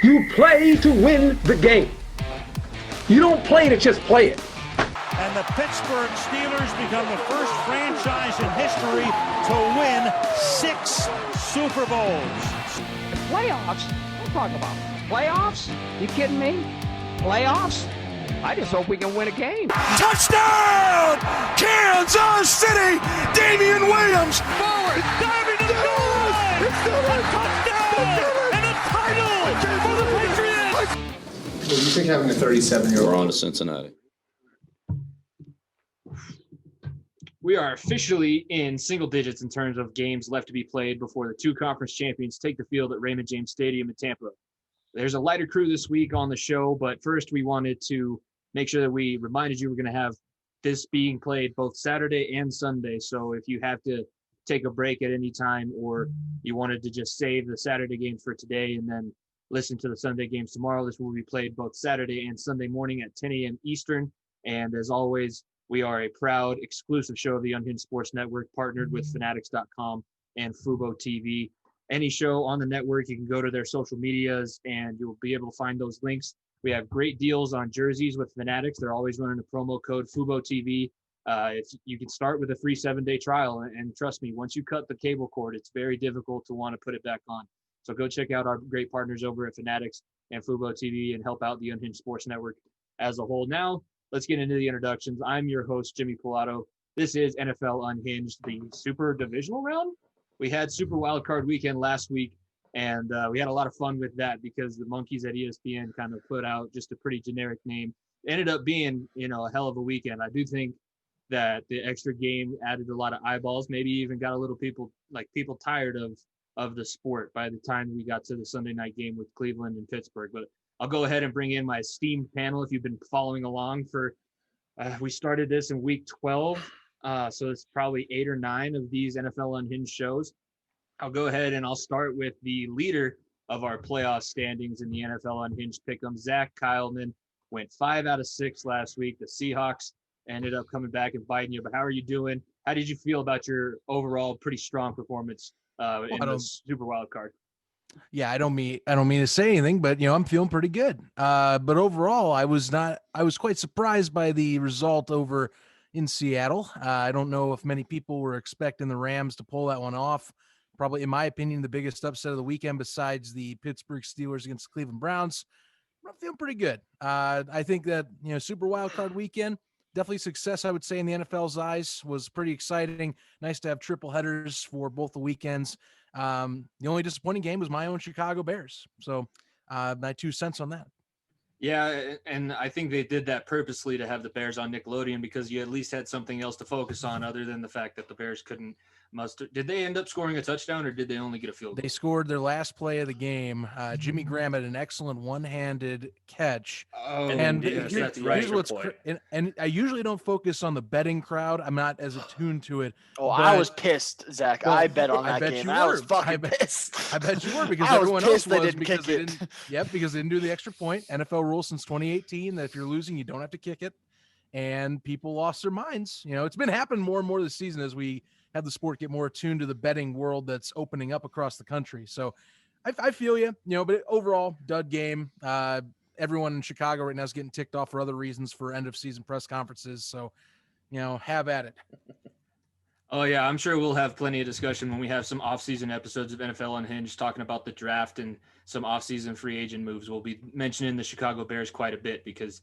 You play to win the game. You don't play to just play it. And the Pittsburgh Steelers become the first franchise in history to win 6 Super Bowls. Playoffs? Don't talk about playoffs. You kidding me? Playoffs? I just hope we can win a game. Touchdown! Kansas City! Damian Williams! Forward, diving to the goal line! A touchdown! And a title for the Patriots! What do you think having a 37-year-old? We're on to Cincinnati. We are officially in single digits in terms of games left to be played before the 2 conference champions take the field at Raymond James Stadium in Tampa. There's a lighter crew this week on the show, but first we wanted to make sure that we reminded you we're going to have this being played both Saturday and Sunday. So if you have to take a break at any time, or you wanted to just save the Saturday games for today and then listen to the Sunday games tomorrow, this will be played both Saturday and Sunday morning at 10 a.m. Eastern. And as always, we are a proud exclusive show of the Unhinged Sports Network, partnered with Fanatics.com and Fubo TV. Any show on the network, you can go to their social medias and you'll be able to find those links. We have great deals on jerseys with Fanatics. They're always running a promo code Fubo TV. If you can start with a free 7-day trial, and trust me, once you cut the cable cord, it's very difficult to want to put it back on. So go check out our great partners over at Fanatics and Fubo TV and help out the Unhinged Sports Network as a whole. Now, let's get into the introductions. I'm your host, Jimmy Pilato. This is NFL Unhinged, the Super Divisional round. We had Super Wildcard Weekend last week, and we had a lot of fun with that because the monkeys at ESPN kind of put out just a pretty generic name. It ended up being, a hell of a weekend. I do think that the extra game added a lot of eyeballs, maybe even got a little people tired of the sport by the time we got to the Sunday night game with Cleveland and Pittsburgh. But I'll go ahead and bring in my esteemed panel if you've been following along for we started this in week 12. So it's probably 8 or 9 of these NFL Unhinged shows. I'll go ahead and I'll start with the leader of our playoff standings in the NFL Unhinged Pickem. Zach Kyleman went 5 out of 6 last week. The Seahawks ended up coming back and biting you. But how are you doing? How did you feel about your overall pretty strong performance in the Super Wild Card? Yeah, I don't mean to say anything, but I'm feeling pretty good. But overall, I was quite surprised by the result over in Seattle. I don't know if many people were expecting the Rams to pull that one off. Probably, in my opinion, the biggest upset of the weekend besides the Pittsburgh Steelers against the Cleveland Browns. I'm feeling pretty good. I think that, Super Wildcard Weekend, definitely success, I would say, in the NFL's eyes. Was pretty exciting. Nice to have triple headers for both the weekends. The only disappointing game was my own Chicago Bears. So my 2 cents on that. Yeah, and I think they did that purposely to have the Bears on Nickelodeon because you at least had something else to focus on other than the fact that the Bears couldn't muster. Did they end up scoring a touchdown or did they only get a field goal? They scored their last play of the game. Jimmy Graham had an excellent one-handed catch. Oh, and yes, that's right. Here's what's and I usually don't focus on the betting crowd. I'm not as attuned to it. Oh, I was pissed, Zach. Well, I bet on that game. I was fucking pissed. I bet you were because everyone else was because they didn't. Yep, because they didn't do the extra point. NFL rule since 2018 that if you're losing, you don't have to kick it. And people lost their minds. It's been happening more and more this season as we have the sport get more attuned to the betting world that's opening up across the country. So I feel you, but overall, dud game. Everyone in Chicago right now is getting ticked off for other reasons for end of season press conferences. So, have at it. Oh, yeah, I'm sure we'll have plenty of discussion when we have some off-season episodes of NFL Unhinged talking about the draft and some off-season free agent moves. We'll be mentioning the Chicago Bears quite a bit because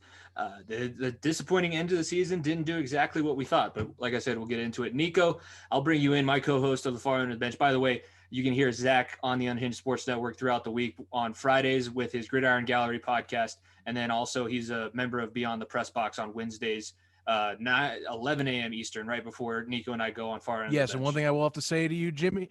the disappointing end of the season didn't do exactly what we thought. But like I said, we'll get into it. Nico, I'll bring you in, my co-host of the Far End of the Bench. By the way, you can hear Zach on the Unhinged Sports Network throughout the week on Fridays with his Gridiron Gallery podcast. And then also he's a member of Beyond the Press Box on Wednesdays, 11 a.m. Eastern, right before Nico and I go on Far End. Yes, and one thing I will have to say to you, Jimmy,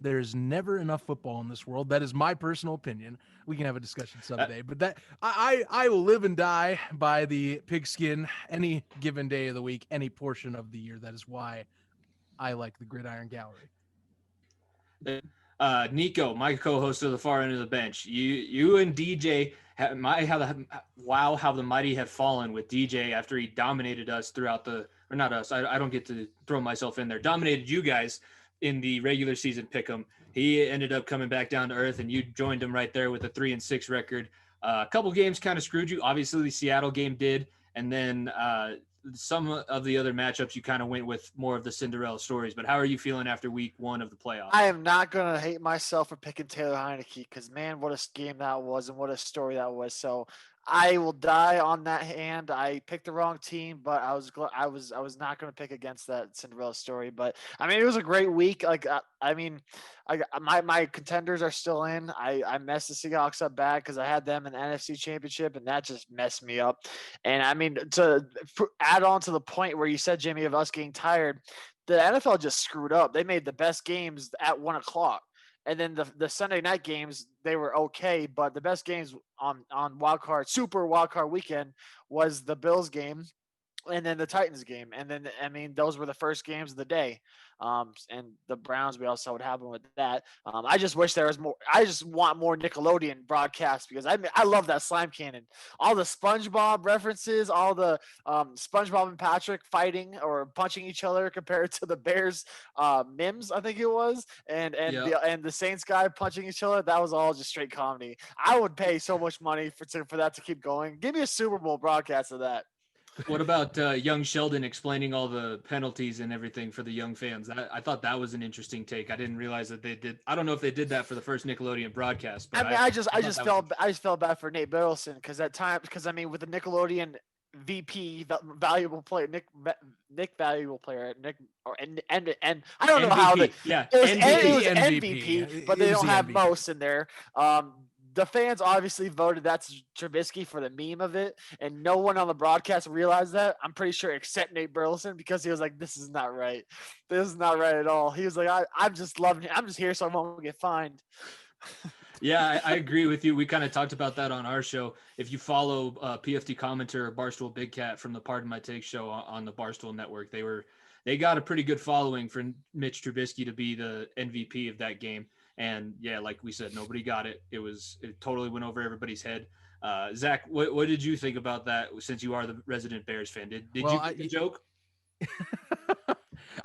there's never enough football in this world. That is my personal opinion. We can have a discussion someday, but that I will live and die by the pigskin any given day of the week, any portion of the year. That is why I like the Gridiron Gallery. Nico, my co-host of the Far End of the Bench, you and DJ how the mighty have fallen with DJ after he dominated us throughout or not us. I don't get to throw myself in there. Dominated you guys in the regular season pick'em. he ended up coming back down to earth, and you joined him right there with a 3-6 record. A couple games kind of screwed you. Obviously, the Seattle game did, and then some of the other matchups you kind of went with more of the Cinderella stories. But how are you feeling after week 1 of the playoffs? I am not going to hate myself for picking Taylor Heineke because, man, what a game that was and what a story that was. So I will die on that hand. I picked the wrong team, but I was not going to pick against that Cinderella story. But I mean, it was a great week. Like my contenders are still in. I messed the Seahawks up bad because I had them in the NFC Championship, and that just messed me up. And I mean, to add on to the point where you said, Jimmy, of us getting tired, the NFL just screwed up. They made the best games at 1 o'clock. And then the Sunday night games, they were okay, but the best games on Super Wildcard weekend was the Bills game and then the Titans game. And then, I mean, those were the first games of the day. And the Browns, we all saw what happened with that. I just wish there was more. I just want more Nickelodeon broadcasts because I love that slime cannon. All the SpongeBob references, all the SpongeBob and Patrick fighting or punching each other compared to the Bears Mims, I think it was, and the Saints guy punching each other. That was all just straight comedy. I would pay so much money for that to keep going. Give me a Super Bowl broadcast of that. What about young Sheldon explaining all the penalties and everything for the young fans? I thought that was an interesting take. I didn't realize that they did. I don't know if they did that for the first Nickelodeon broadcast. But I just felt bad for Nate Burleson because with the Nickelodeon VP valuable player Nick valuable player Nick and I don't know MVP. how it was MVP. MVP, but they don't have MVP. most in there. The fans obviously voted that's Trubisky for the meme of it, and no one on the broadcast realized that. I'm pretty sure except Nate Burleson because he was like, "This is not right. This is not right at all." He was like, "I'm just loving it. I'm just here so I won't get fined." Yeah, I agree with you. We kind of talked about that on our show. If you follow PFT commenter Barstool Big Cat from the Pardon My Take show on the Barstool Network, they got a pretty good following for Mitch Trubisky to be the MVP of that game. And yeah, like we said, nobody got it. It totally went over everybody's head. Zach, what did you think about that? Since you are the resident Bears fan, did you get the joke?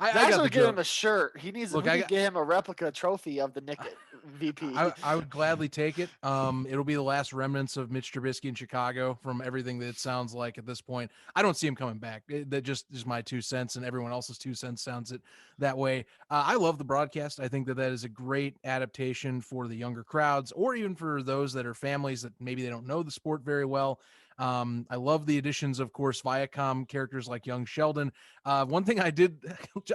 I got to get him a shirt. He needs to get him a replica trophy of the Nick VP. I would gladly take it. It'll be the last remnants of Mitch Trubisky in Chicago from everything that it sounds like at this point. I don't see him coming back. That just is my 2 cents, and everyone else's 2 cents sounds it that way. I love the broadcast. I think that is a great adaptation for the younger crowds, or even for those that are families that maybe they don't know the sport very well. I love the additions, of course, Viacom characters like young Sheldon. One thing I did,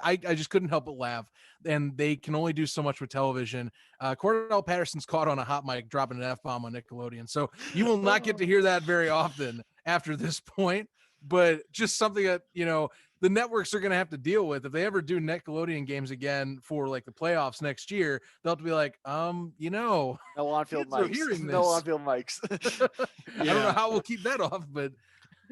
I just couldn't help but laugh, and they can only do so much with television. Cordell Patterson's caught on a hot mic dropping an F-bomb on Nickelodeon. So you will not get to hear that very often after this point, but just something that, the networks are going to have to deal with. If they ever do Nickelodeon games again for like the playoffs next year, they'll have to be like, no on-field mics. No on-field mics. I don't know how we'll keep that off, but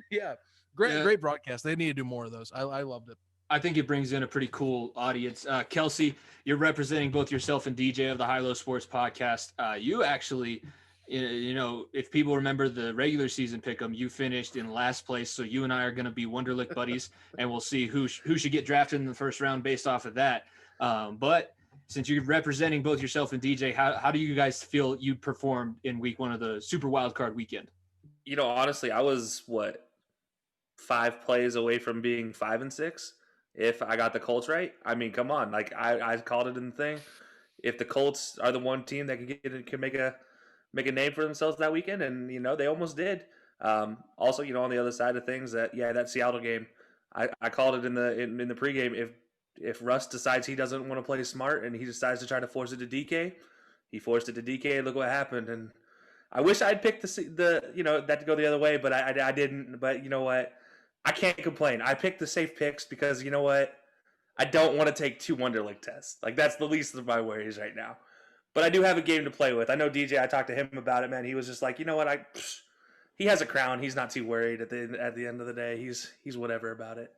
yeah, great broadcast. They need to do more of those. I loved it. I think it brings in a pretty cool audience. Kelsey, you're representing both yourself and DJ of the High Low Sports Podcast. You actually, if people remember the regular season pick'em, you finished in last place. So you and I are going to be Wonderlic buddies, and we'll see who should get drafted in the first round based off of that. But since you're representing both yourself and DJ, how do you guys feel you performed in week 1 of the Super Wildcard weekend? Honestly, I was 5 plays away from being 5-6. If I got the Colts right, I mean, come on, like I called it in the thing. If the Colts are the one team that can make a name for themselves that weekend, and they almost did. Also, on the other side of things, that Seattle game, I called it in the pregame. If Russ decides he doesn't want to play smart and he decides to try to force it to DK, he forced it to DK. Look what happened. And I wish I'd picked that to go the other way, but I didn't. But you know what? I can't complain. I picked the safe picks because you know what? I don't want to take 2 Wonderlic tests. Like that's the least of my worries right now. But I do have a game to play with. I know DJ. I talked to him about it, man. He was just like, you know what? He has a crown. He's not too worried at the end of the day. He's whatever about it.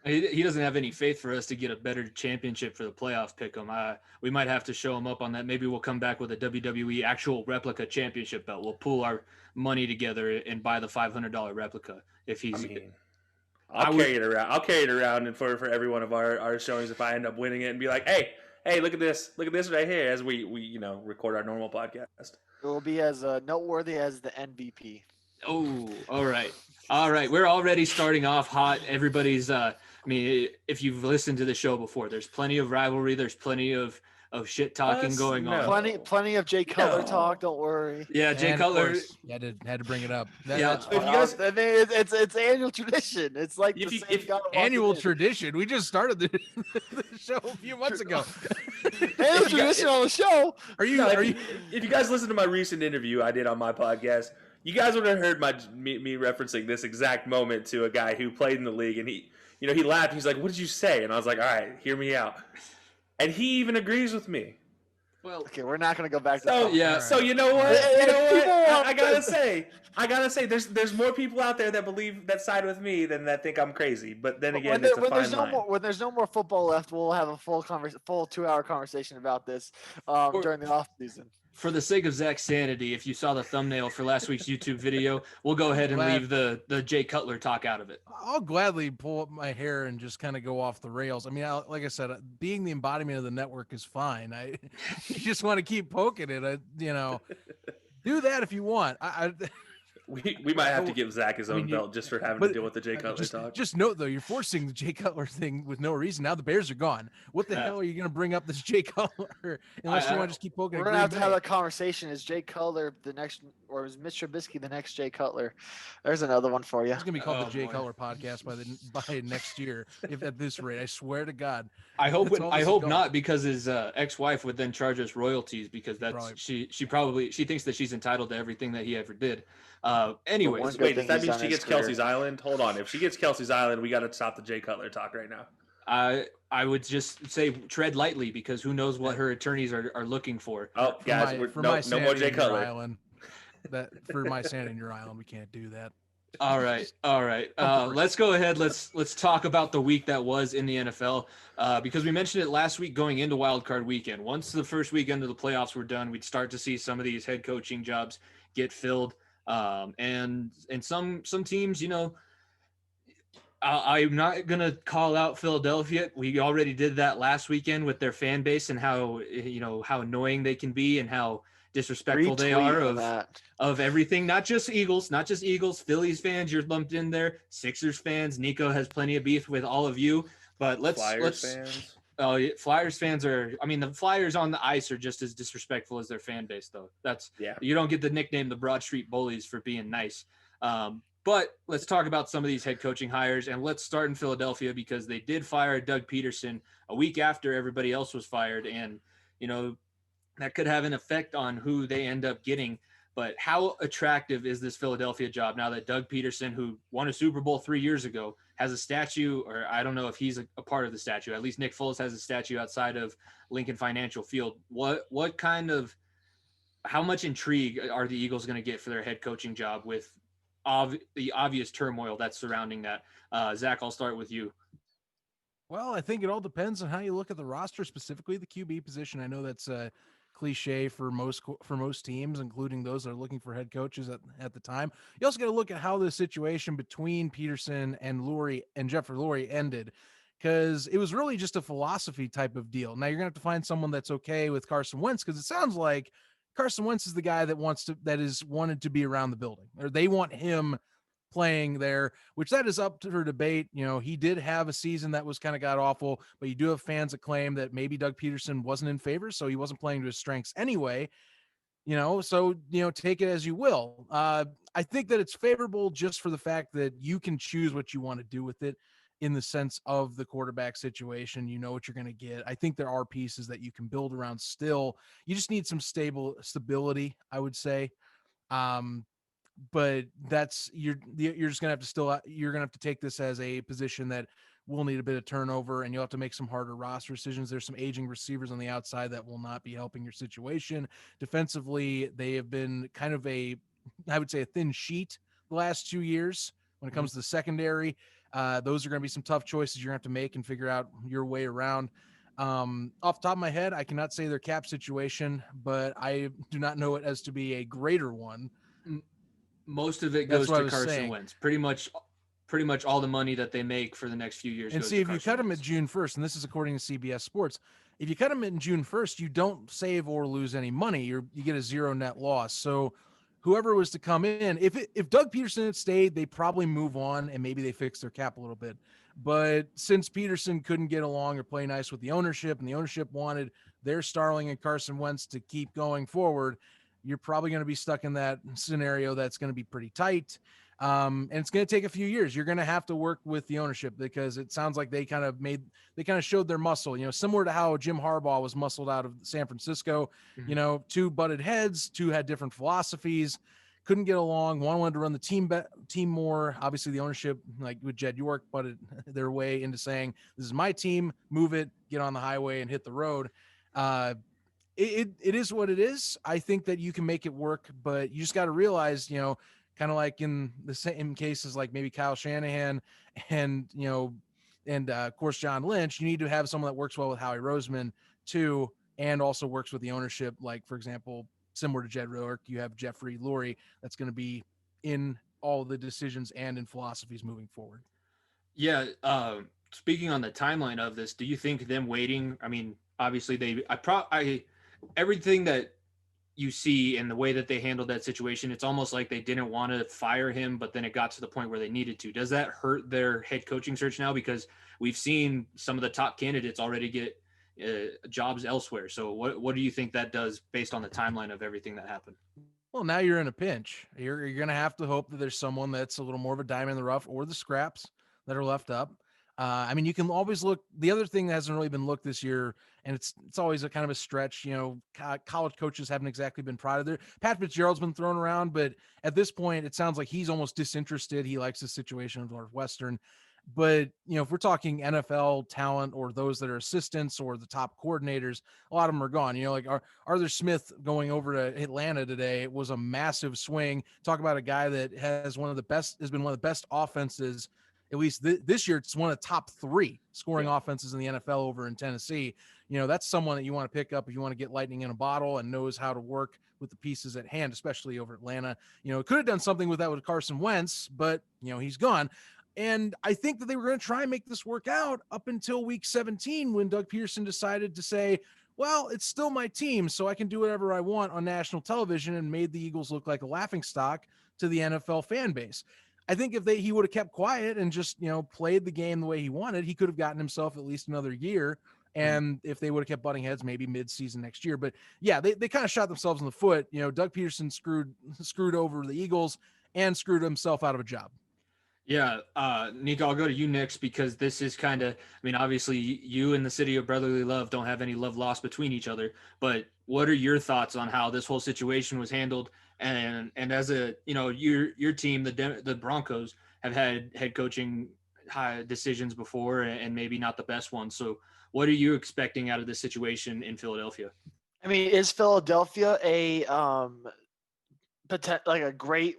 He doesn't have any faith for us to get a better championship for the playoff pick'em. We might have to show him up on that. Maybe we'll come back with a WWE actual replica championship belt. We'll pool our money together and buy the $500 replica if he's. I'll carry it around. I'll carry it around and for every one of our showings if I end up winning it and be like, hey, Hey, look at this right here as we record our normal podcast. It will be as noteworthy as the MVP. Oh, all right. All right. We're already starting off hot. Everybody's if you've listened to the show before, there's plenty of rivalry. There's plenty of shit talking going on. Plenty of Jay Cutler talk. Don't worry. Yeah, Jay Cutler. You had to bring it up. If you guys, I mean, it's annual tradition. It's like annual tradition. We just started the show a few months ago. Annual tradition on the show. If you guys listen to my recent interview I did on my podcast, you guys would have heard me referencing this exact moment to a guy who played in the league, and he laughed. He's like, "What did you say?" And I was like, "All right, hear me out." And he even agrees with me. Well, okay, we're not going to go back to that. Yeah. So you know what? I gotta say, there's more people out there that side with me than that think I'm crazy. But then again, it's a fine line. When there's no more football left, we'll have a full 2-hour conversation about this during the off season. For the sake of Zach's sanity, if you saw the thumbnail for last week's YouTube video, we'll go ahead and leave the Jay Cutler talk out of it. I'll gladly pull up my hair and just kind of go off the rails. I mean, like I said, being the embodiment of the network is fine. You just want to keep poking it. Do that if you want. We might have to give Zach his own belt just for having to deal with the Jay Cutler talk. Just note, though, you're forcing the Jay Cutler thing with no reason. Now the Bears are gone. What the hell are you going to bring up this Jay Cutler unless you want to just keep poking? We're going to have that conversation. Is Jay Cutler the next, or is Mitch Trubisky the next Jay Cutler? There's another one for you. It's going to be called the Jay Cutler podcast by next year. If at this rate, I swear to God. I hope not, because his ex-wife would then charge us royalties because she thinks that she's entitled to everything that he ever did. Anyways, wait, does that mean she gets Kelsey's Island? Hold on. If she gets Kelsey's Island, we got to stop the Jay Cutler talk right now. I would just say tread lightly, because who knows what her attorneys are looking for. Oh, guys, no more Jay Cutler. For my sanity in your island, we can't do that. All right. Let's go ahead. Let's talk about the week that was in the NFL, because we mentioned it last week going into Wild Card Weekend. Once the first weekend of the playoffs were done, we'd start to see some of these head coaching jobs get filled. And some teams, I'm not going to call out Philadelphia. We already did that last weekend with their fan base and how annoying they can be and how disrespectful they are of everything. Not just Eagles, Phillies fans, you're lumped in there. Sixers fans. Nico has plenty of beef with all of you, but fans. Oh, Flyers fans the Flyers on the ice are just as disrespectful as their fan base, though. You don't get the nickname the Broad Street Bullies for being nice. But let's talk about some of these head coaching hires, and let's start in Philadelphia, because they did fire Doug Peterson a week after everybody else was fired, and that could have an effect on who they end up getting. But how attractive is this Philadelphia job now that Doug Peterson, who won a Super Bowl 3 years ago, has a statue, or I don't know if he's a part of the statue. At least Nick Foles has a statue outside of Lincoln Financial Field. How much intrigue are the Eagles going to get for their head coaching job with the obvious turmoil that's surrounding that? Zach, I'll start with you. Well, I think it all depends on how you look at the roster, specifically the QB position. I know that's cliche for most teams, including those that are looking for head coaches at the time. You also got to look at how the situation between Peterson and Jeffrey Lurie ended, because it was really just a philosophy type of deal. Now you're gonna have to find someone that's okay with Carson Wentz, because it sounds like Carson Wentz is the guy that is wanted to be around the building, or they want him playing there, which that is up for debate. He did have a season that was kind of god awful, but you do have fans that claim that maybe Doug Peterson wasn't in favor, so he wasn't playing to his strengths anyway. So take it as you will. I think that it's favorable just for the fact that you can choose what you want to do with it, in the sense of the quarterback situation. You know what you're going to get. I think there are pieces that you can build around still. You just need some stability, I would say. But you're just gonna have to take this as a position that will need a bit of turnover, and you'll have to make some harder roster decisions. There's some aging receivers on the outside that will not be helping your situation. Defensively, they have been kind of I would say a thin sheet the last 2 years when it comes to the secondary. Those are going to be some tough choices you're going to have to make and figure out your way around. Off the top of my head, I cannot say their cap situation, but I do not know it as to be a greater one. Most of it goes to Carson Wentz. Pretty much all the money that they make for the next few years. And see, if you cut him at June 1st, and this is according to CBS Sports, If you cut him in June 1st, you don't save or lose any money. You get a zero net loss. So whoever was to come in, if Doug Peterson had stayed, they probably move on and maybe they fix their cap a little bit. But since Peterson couldn't get along or play nice with the ownership, and the ownership wanted their Starling and Carson Wentz to keep going forward, you're probably going to be stuck in that scenario that's going to be pretty tight. And it's going to take a few years. You're going to have to work with the ownership because it sounds like they kind of showed their muscle, similar to how Jim Harbaugh was muscled out of San Francisco. Mhm. Two butted heads, two had different philosophies, couldn't get along. One wanted to run the team more. Obviously the ownership, like with Jed York, butted their way into saying, this is my team, move it, get on the highway and hit the road. It is what it is. I think that you can make it work, but you just got to realize, kind of like in the same cases, like maybe Kyle Shanahan and, of course, John Lynch, you need to have someone that works well with Howie Roseman too, and also works with the ownership. Like, for example, similar to Jed York, you have Jeffrey Lurie that's going to be in all the decisions and in philosophies moving forward. Yeah. Speaking on the timeline of this, do you think them waiting? I mean, obviously everything that you see in the way that they handled that situation, it's almost like they didn't want to fire him, but then it got to the point where they needed to. Does that hurt their head coaching search now? Because we've seen some of the top candidates already get jobs elsewhere. So what do you think that does based on the timeline of everything that happened? Well, now you're in a pinch. You're going to have to hope that there's someone that's a little more of a diamond in the rough, or the scraps that are left up. I mean, you can always look. The other thing that hasn't really been looked this year, and it's always a kind of a stretch. College coaches haven't exactly been proud of their. Pat Fitzgerald's been thrown around, but at this point, it sounds like he's almost disinterested. He likes the situation of Northwestern. But, if we're talking NFL talent or those that are assistants or the top coordinators, a lot of them are gone. Like Arthur Smith going over to Atlanta today, it was a massive swing. Talk about a guy that has been one of the best offenses, at least this year. It's one of the top 3 scoring offenses in the NFL over in Tennessee. That's someone that you want to pick up if you want to get lightning in a bottle and knows how to work with the pieces at hand, especially over Atlanta. Could have done something with that with Carson Wentz, but, he's gone. And I think that they were going to try and make this work out up until week 17 when Doug Peterson decided to say, well, it's still my team, so I can do whatever I want on national television, and made the Eagles look like a laughingstock to the NFL fan base. I think if he would have kept quiet and just, played the game the way he wanted, he could have gotten himself at least another year. And if they would have kept butting heads, maybe mid-season next year. But yeah, they kind of shot themselves in the foot. Doug Peterson screwed over the Eagles and screwed himself out of a job. Yeah, Nico, I'll go to you next, because this is kind of, obviously you and the city of brotherly love don't have any love lost between each other, but what are your thoughts on how this whole situation was handled? And as your team, the Broncos, have had head coaching decisions before, and maybe not the best ones. So what are you expecting out of this situation in Philadelphia? Is Philadelphia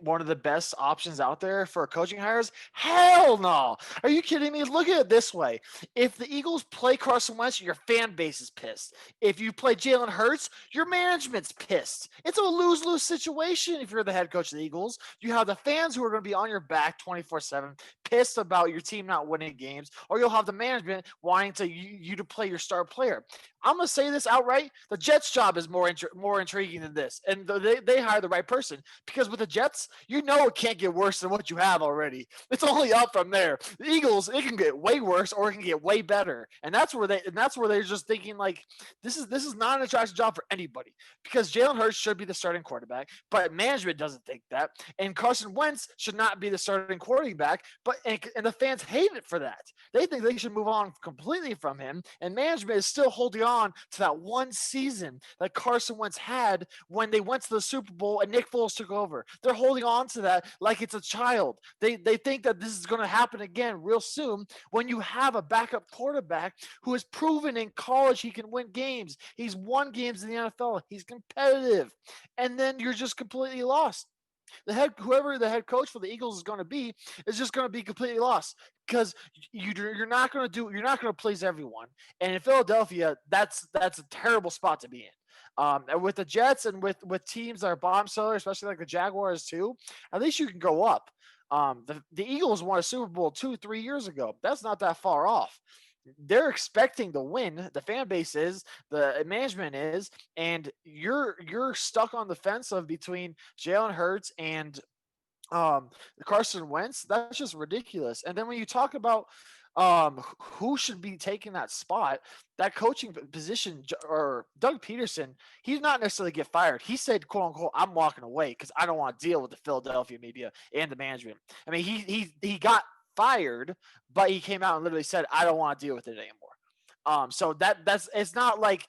one of the best options out there for coaching hires? Hell no. Are you kidding me? Look at it this way. If the Eagles play Carson Wentz, your fan base is pissed. If you play Jalen Hurts, your management's pissed. It's a lose-lose situation if you're the head coach of the Eagles. You have the fans who are going to be on your back 24/7, pissed about your team not winning games, or you'll have the management wanting you to play your star player. I'm going to say this outright. The Jets' job is more intriguing than this, and they hire the right person, because with the Jets, it can't get worse than what you have already. It's only up from there. The Eagles, it can get way worse or it can get way better, and that's where they're just thinking, like, this is not an attractive job for anybody, because Jalen Hurts should be the starting quarterback, but management doesn't think that, and Carson Wentz should not be the starting quarterback, and the fans hate it for that. They think they should move on completely from him, and management is still holding on to that one season that Carson Wentz had when they went to the Super Bowl and Nick Foles took over. They're holding on to that like it's a child. They think that this is going to happen again real soon when you have a backup quarterback who has proven in college he can win games. He's won games in the NFL. He's competitive. And then you're just completely lost. Whoever the head coach for the Eagles is going to be is just going to be completely lost, because you're not going to please everyone. And in Philadelphia, that's a terrible spot to be in. And with the Jets and with teams that are bottom sellers, especially like the Jaguars too, at least you can go up. The Eagles won a Super Bowl 2-3 years ago. That's not that far off. they're expecting to win. The fan base is, the management is, and you're stuck on the fence of between Jalen Hurts and Carson Wentz. That's just ridiculous. And then when you talk about who should be taking that spot, that coaching position, or Doug Peterson, he's not necessarily get fired. He said, quote unquote, I'm walking away because I don't want to deal with the Philadelphia media and the management. I mean, he got fired, but he came out and literally said, I don't want to deal with it anymore. So that's it's not like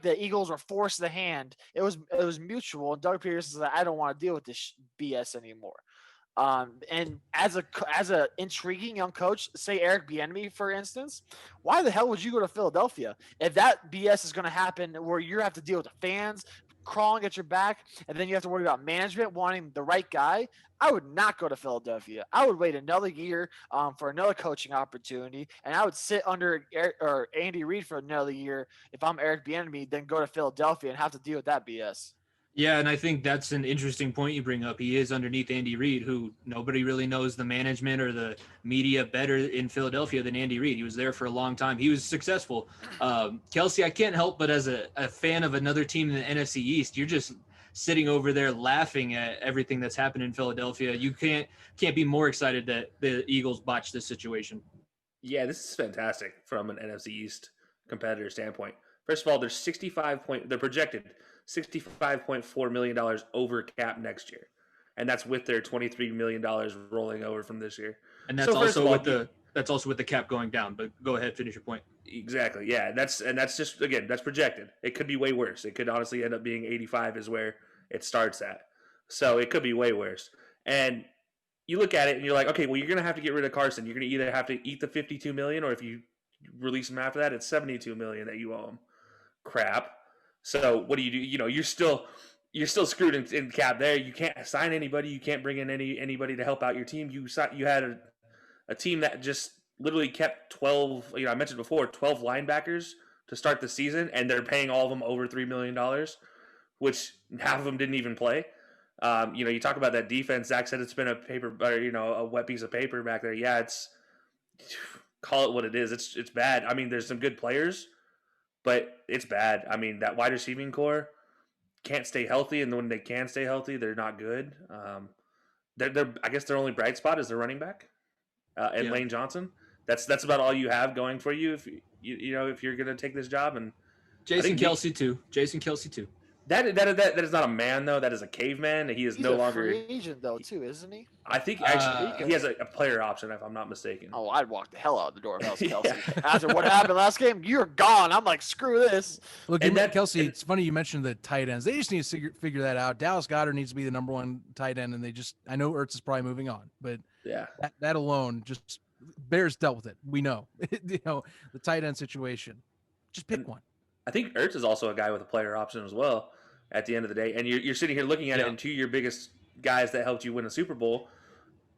the Eagles were forced the hand. It was mutual. And Doug Peterson said, I don't want to deal with this BS anymore. And as a intriguing young coach, say Eric Bieniemy, for instance, why the hell would you go to Philadelphia if that BS is going to happen, where you have to deal with the fans crawling at your back, and then you have to worry about management wanting the right guy? I would not go to Philadelphia. I would wait another year for another coaching opportunity, and I would sit under Andy Reid for another year if I'm Eric Bieniemy, then go to Philadelphia and have to deal with that BS. Yeah, and I think that's an interesting point you bring up. He is underneath Andy Reid, who nobody really knows the management or the media better in Philadelphia than Andy Reid. He was there for a long time. He was successful. Kelsey, I can't help but as a fan of another team in the NFC East, you're just sitting over there laughing at everything that's happened in Philadelphia. You can't be more excited that the Eagles botched this situation. Yeah, this is fantastic from an NFC East competitor standpoint. First of all, they're projected $65.4 million over cap next year. And that's with their $23 million rolling over from this year. And that's also with the cap going down, but go ahead, finish your point. Exactly. Yeah. That's just, again, that's projected. It could be way worse. It could honestly end up being 85 is where it starts at. So it could be way worse. And you look at it and you're like, okay, well, you're going to have to get rid of Carson. You're going to either have to eat the $52 million, or if you release him after that, it's $72 million that you owe him. Crap. So what do? You're still screwed in cap there. You can't sign anybody. You can't bring in anybody to help out your team. You had a team that just literally kept 12. I mentioned before, 12 linebackers to start the season, and they're paying all of them over $3 million, which half of them didn't even play. You talk about that defense. Zach said it's been a wet piece of paper back there. Yeah, call it what it is. It's bad. I mean, there's some good players, but it's bad. I mean, that wide receiving core can't stay healthy, and when they can stay healthy, they're not good. I guess their only bright spot is their running back, and Lane Johnson. That's about all you have going for you if you're going to take this job. And Jason Kelsey too. That is not a man, though. That is a caveman. He is He's no a longer free agent, though, too, isn't he? I think actually he has a player option, if I'm not mistaken. Oh, I'd walk the hell out the door if I was Kelsey. After what happened last game, you're gone. I'm like, screw this. Look, Kelsey, it's funny you mentioned the tight ends. They just need to figure that out. Dallas Goedert needs to be the number one tight end, and I know Ertz is probably moving on, but yeah, that alone, just Bears dealt with it. We know, the tight end situation. Just pick one. I think Ertz is also a guy with a player option as well. At the end of the day, and you're sitting here looking at it, and two of your biggest guys that helped you win a Super Bowl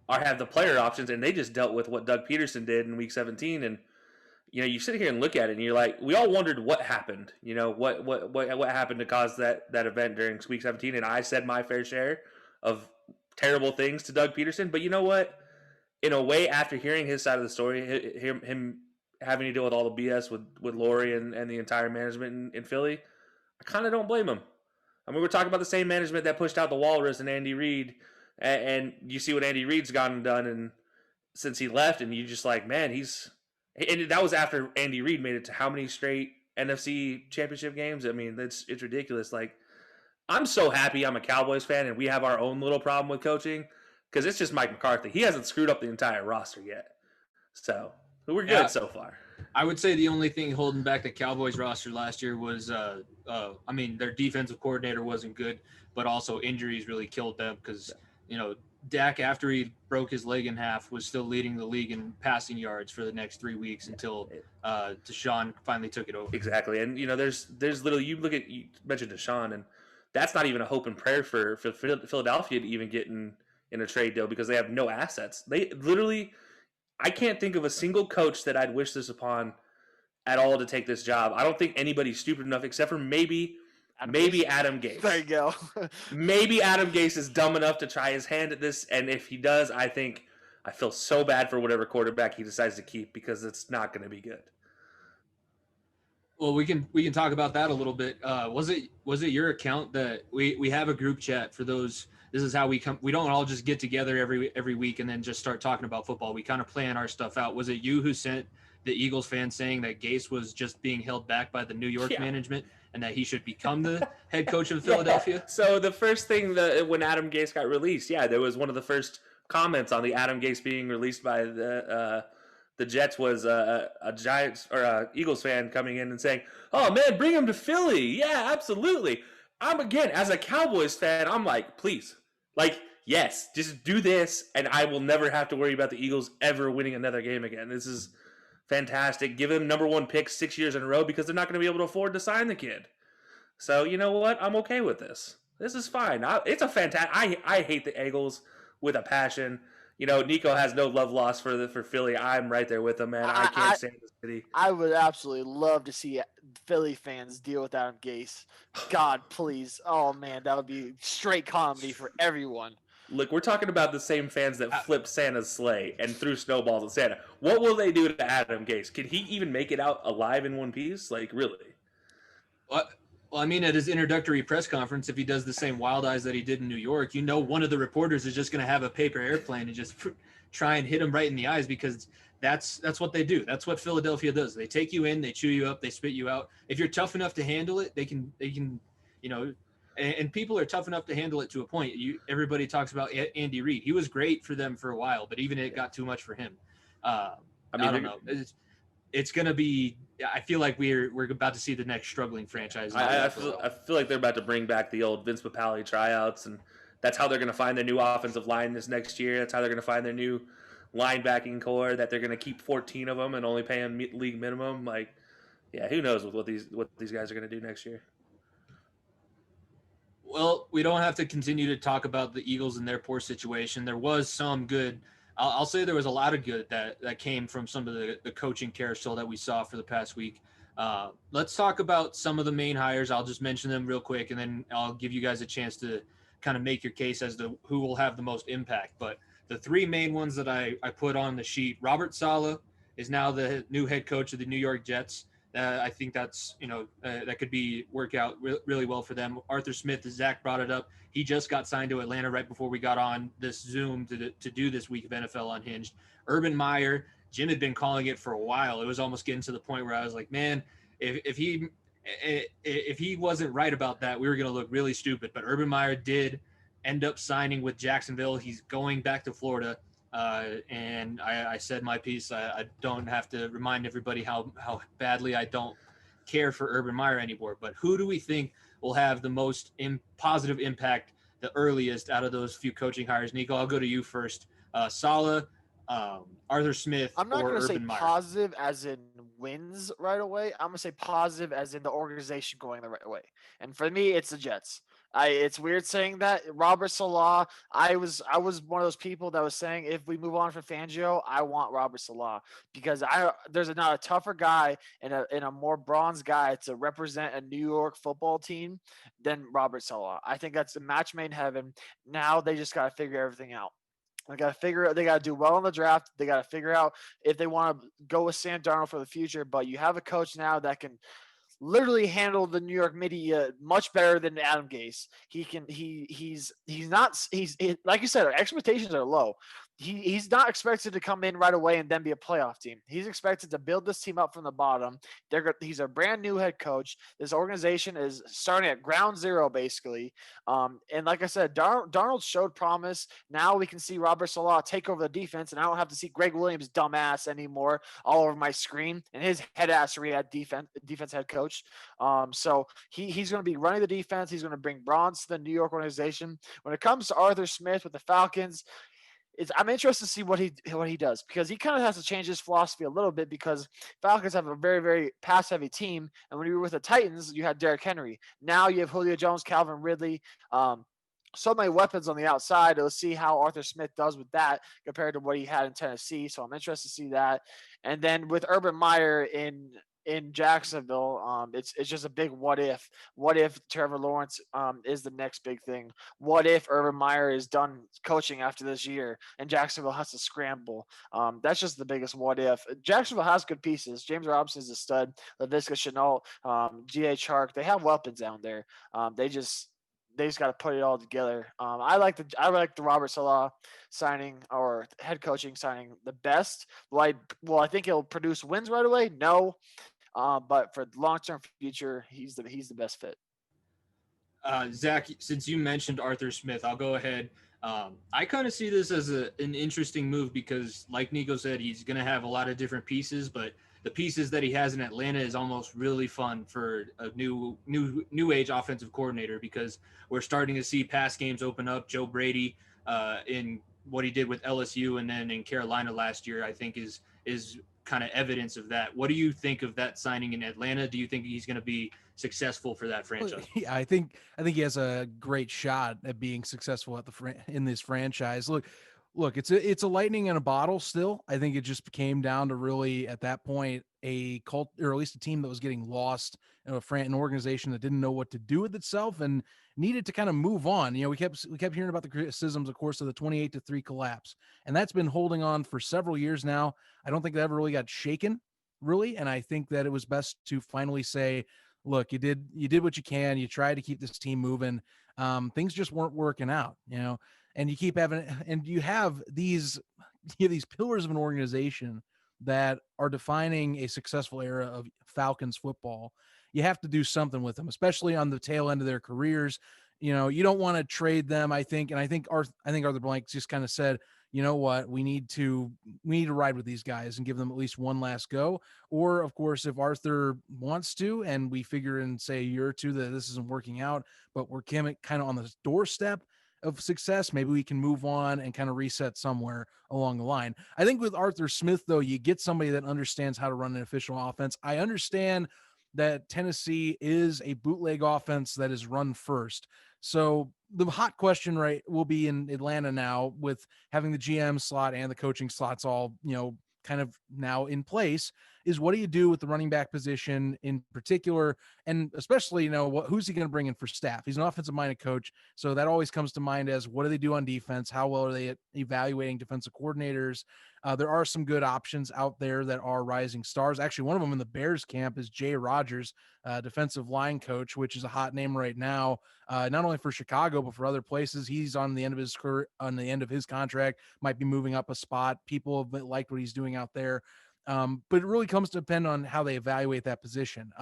have the player options, and they just dealt with what Doug Peterson did in Week 17. And you sit here and look at it, and you're like, we all wondered what happened. What happened to cause that event during Week 17? And I said my fair share of terrible things to Doug Peterson. But you know what? In a way, after hearing his side of the story, him having to deal with all the BS with Lori and the entire management in Philly, I kind of don't blame him. I mean, we're talking about the same management that pushed out the Walrus and Andy Reid, and you see what Andy Reid's gone and done, and since he left, and you just like, man, and that was after Andy Reid made it to how many straight NFC Championship games? I mean, it's ridiculous. Like, I'm so happy I'm a Cowboys fan, and we have our own little problem with coaching because it's just Mike McCarthy. He hasn't screwed up the entire roster yet, so we're good so far. I would say the only thing holding back the Cowboys roster last year was, their defensive coordinator wasn't good, but also injuries really killed them because, Dak, after he broke his leg in half, was still leading the league in passing yards for the next 3 weeks until Deshaun finally took it over. Exactly. And, there's literally, you mentioned Deshaun, and that's not even a hope and prayer for Philadelphia to even get in a trade deal because they have no assets. They literally – I can't think of a single coach that I'd wish this upon at all to take this job. I don't think anybody's stupid enough except for maybe Adam Gase. There you go. Maybe Adam Gase is dumb enough to try his hand at this, and if he does, I think I feel so bad for whatever quarterback he decides to keep because it's not going to be good. Well, we can talk about that a little bit. Was it your account that we have a group chat for those? This is how we come. We don't all just get together every week and then just start talking about football. We kind of plan our stuff out. Was it you who sent the Eagles fan saying that Gase was just being held back by the New York management and that he should become the head coach of Philadelphia? So the first thing when Adam Gase got released, there was one of the first comments on the Adam Gase being released by the Jets was a Giants or a Eagles fan coming in and saying, "Oh man, bring him to Philly." Yeah, absolutely. As a Cowboys fan, I'm like, please, yes, just do this, and I will never have to worry about the Eagles ever winning another game again. This is fantastic. Give him number 1 pick 6 years in a row because they're not going to be able to afford to sign the kid. So you know what? I'm okay with this. This is fine. It's a fantastic. I hate the Eagles with a passion. Nico has no love lost for Philly. I'm right there with him, man. I can't stand the city. I would absolutely love to see Philly fans deal with Adam Gase. God, please. Oh, man, that would be straight comedy for everyone. Look, we're talking about the same fans that flipped Santa's sleigh and threw snowballs at Santa. What will they do to Adam Gase? Can he even make it out alive in one piece? Really? What? Well, I mean, at his introductory press conference, if he does the same wild eyes that he did in New York, one of the reporters is just going to have a paper airplane and just try and hit him right in the eyes because that's what they do. That's what Philadelphia does. They take you in, they chew you up, they spit you out. If you're tough enough to handle it, they can, and people are tough enough to handle it to a point. Everybody talks about Andy Reid. He was great for them for a while, but even it got too much for him. I don't know. It's going to be. I feel like we're about to see the next struggling franchise. I feel like they're about to bring back the old Vince Papale tryouts, and that's how they're going to find their new offensive line this next year. That's how they're going to find their new linebacking core. That they're going to keep 14 of them and only pay them league minimum. Who knows what these guys are going to do next year. Well, we don't have to continue to talk about the Eagles and their poor situation. There was some good. I'll say there was a lot of good that came from some of the coaching carousel that we saw for the past week. Let's talk about some of the main hires. I'll just mention them real quick, and then I'll give you guys a chance to kind of make your case as to who will have the most impact. But the 3 main ones that I put on the sheet, Robert Saleh is now the new head coach of the New York Jets. I think that's, that could work out really well for them. Arthur Smith, as Zach brought it up, he just got signed to Atlanta right before we got on this Zoom to do this week of NFL Unhinged. Urban Meyer, Jim had been calling it for a while. It was almost getting to the point where I was like, man, if he wasn't right about that, we were going to look really stupid. But Urban Meyer did end up signing with Jacksonville. He's going back to Florida. And I said my piece. I don't have to remind everybody how badly I don't care for Urban Meyer anymore. But who do we think will have the most positive impact the earliest out of those few coaching hires? Nico, I'll go to you first. Saleh, Arthur Smith, I'm not or going to say Urban Meyer? positive as in wins right away. I'm going to say positive as in the organization going the right way. And for me, it's the Jets. It's weird saying that. Robert Saleh, I was one of those people that was saying if we move on from Fangio, I want Robert Saleh because there's not a tougher guy and a more bronze guy to represent a New York football team than Robert Saleh. I think that's a match made in heaven. Now they just got to figure everything out. They got to do well in the draft. They got to figure out if they want to go with Sam Darnold for the future. But you have a coach now that can literally handle the New York media much better than Adam Gase. He's like you said, our expectations are low. He's not expected to come in right away and then be a playoff team. He's expected to build this team up from the bottom. He's a brand new head coach. This organization is starting at ground zero, basically. And like I said, Darnold showed promise. Now we can see Robert Saleh take over the defense, and I don't have to see Greg Williams' dumbass anymore all over my screen and his headassery at defense head coach. So he's going to be running the defense. He's going to bring bronze to the New York organization. When it comes to Arthur Smith with the Falcons, I'm interested to see what he does because he kind of has to change his philosophy a little bit because Falcons have a very, very pass-heavy team. And when you were with the Titans, you had Derrick Henry. Now you have Julio Jones, Calvin Ridley, so many weapons on the outside. Let's see how Arthur Smith does with that compared to what he had in Tennessee. So I'm interested to see that. And then with Urban Meyer in in Jacksonville, it's just a big what if. What if Trevor Lawrence is the next big thing? What if Urban Meyer is done coaching after this year and Jacksonville has to scramble? That's just the biggest what if. Jacksonville has good pieces. James Robinson is a stud. Laviska Shenault, G.A. Chark, they have weapons down there. They just got to put it all together. I like the Robert Saleh signing or head coaching signing the best. I think it'll produce wins right away. No, but for the long-term future, he's the best fit. Zach, since you mentioned Arthur Smith, I'll go ahead. I kind of see this as an interesting move because, like Nico said, he's going to have a lot of different pieces, but the pieces that he has in Atlanta is almost really fun for a new age offensive coordinator because we're starting to see pass games open up. Joe Brady in what he did with LSU and then in Carolina last year, I think is kind of evidence of that. What do you think of that signing in Atlanta? Do you think he's going to be successful for that franchise? Yeah, I think he has a great shot at being successful at in this franchise. Look, it's a lightning in a bottle still. I think it just came down to really at that point a cult, or at least a team that was getting lost in an organization that didn't know what to do with itself and needed to kind of move on. We kept hearing about the criticisms, of course, of the 28-3 collapse, and that's been holding on for several years now. I don't think that ever really got shaken, really, and I think that it was best to finally say, look, you did what you can. You tried to keep this team moving. Things just weren't working out, and you keep having, and you have these pillars of an organization that are defining a successful era of Falcons football. You have to do something with them, especially on the tail end of their careers. You don't want to trade them. I think Arthur Blank just kind of said, you know what, we need to ride with these guys and give them at least one last go. Or of course, if Arthur wants to, and we figure in say a year or two that this isn't working out, but we're kind of on the doorstep of success, maybe we can move on and kind of reset somewhere along the line. I think with Arthur Smith, though, you get somebody that understands how to run an official offense. I understand that Tennessee is a bootleg offense that is run first. So the hot question, right, will be in Atlanta now with having the GM slot and the coaching slots all, kind of now in place, is what do you do with the running back position in particular? And especially, who's he going to bring in for staff? He's an offensive minded coach. So that always comes to mind as what do they do on defense? How well are they evaluating defensive coordinators? There are some good options out there that are rising stars. Actually, one of them in the Bears camp is Jay Rodgers, defensive line coach, which is a hot name right now, not only for Chicago, but for other places. He's on the end of his career, on the end of his contract, might be moving up a spot. People have liked what he's doing out there. But it really comes to depend on how they evaluate that position.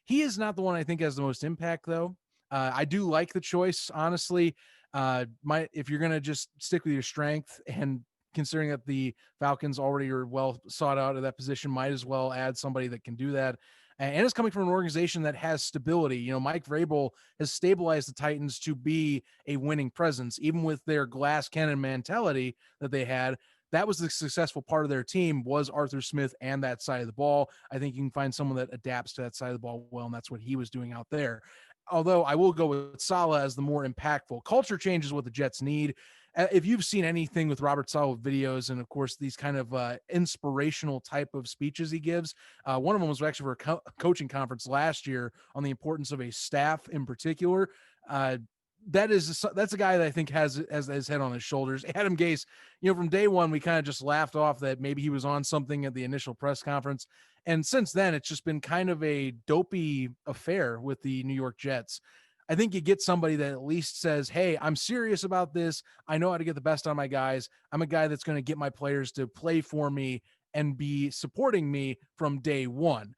He is not the one I think has the most impact, though. I do like the choice, honestly. If you're going to just stick with your strength, and considering that the Falcons already are well sought out of that position, might as well add somebody that can do that. And it's coming from an organization that has stability. Mike Vrabel has stabilized the Titans to be a winning presence, even with their glass cannon mentality that they had. That was the successful part of their team, was Arthur Smith and that side of the ball. I think you can find someone that adapts to that side of the ball well, and that's what he was doing out there. Although I will go with Saleh as the more impactful. Culture change is what the Jets need. If you've seen anything with Robert Saleh videos, and of course these kind of inspirational type of speeches he gives, one of them was actually for a coaching conference last year on the importance of a staff in particular. That's a guy that I think has his head on his shoulders. Adam Gase, from day one, we kind of just laughed off that maybe he was on something at the initial press conference. And since then, it's just been kind of a dopey affair with the New York Jets. I think you get somebody that at least says, hey, I'm serious about this. I know how to get the best out of my guys. I'm a guy that's going to get my players to play for me and be supporting me from day one.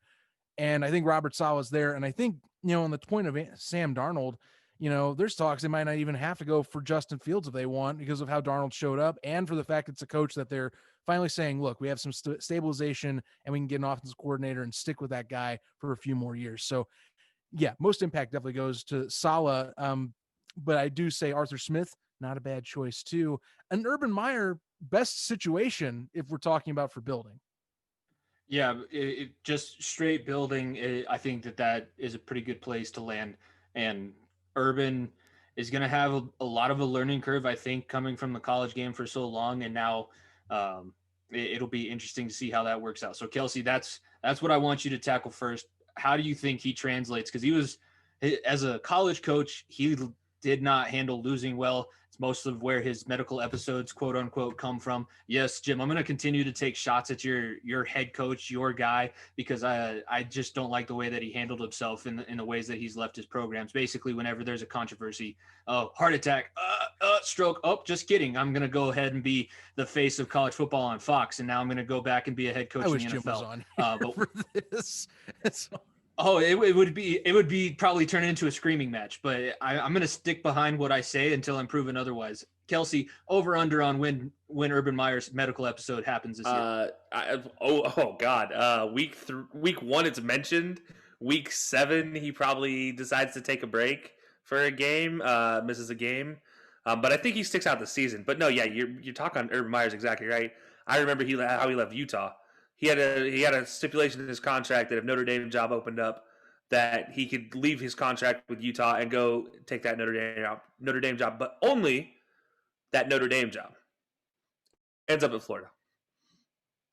And I think Robert Saleh is there. And I think, on the point of Sam Darnold, there's talks they might not even have to go for Justin Fields if they want, because of how Darnold showed up, and for the fact it's a coach that they're finally saying, look, we have some stabilization and we can get an offensive coordinator and stick with that guy for a few more years. So yeah, most impact definitely goes to Saleh. But I do say Arthur Smith, not a bad choice too. An Urban Meyer, best situation if we're talking about for building. Yeah, just straight building. I think that is a pretty good place to land. And Urban is going to have a lot of a learning curve, I think, coming from the college game for so long. And now it'll be interesting to see how that works out. So Kelsey, that's what I want you to tackle first. How do you think he translates? Because he was, as a college coach, he did not handle losing well. It's most of where his medical episodes, quote unquote, come from. Yes, Jim, I'm going to continue to take shots at your head coach, your guy, because I just don't like the way that he handled himself in the ways that he's left his programs. Basically, whenever there's a controversy, heart attack, stroke. Oh, just kidding. I'm going to go ahead and be the face of college football on Fox, and now I'm going to go back and be a head coach in the NFL. Jim was on here for this. Oh, it would be probably turn into a screaming match, but I'm going to stick behind what I say until I'm proven otherwise. Kelsey, over under on when Urban Meyer's medical episode happens this year. God. Week 1 it's mentioned. Week 7 he probably decides to take a break for a game, misses a game. But I think he sticks out the season. But no, yeah, you're talking on Urban Meyer's exactly right. I remember how he left Utah. He had a stipulation in his contract that if Notre Dame job opened up, that he could leave his contract with Utah and go take that Notre Dame job, but only that Notre Dame job. Ends up in Florida.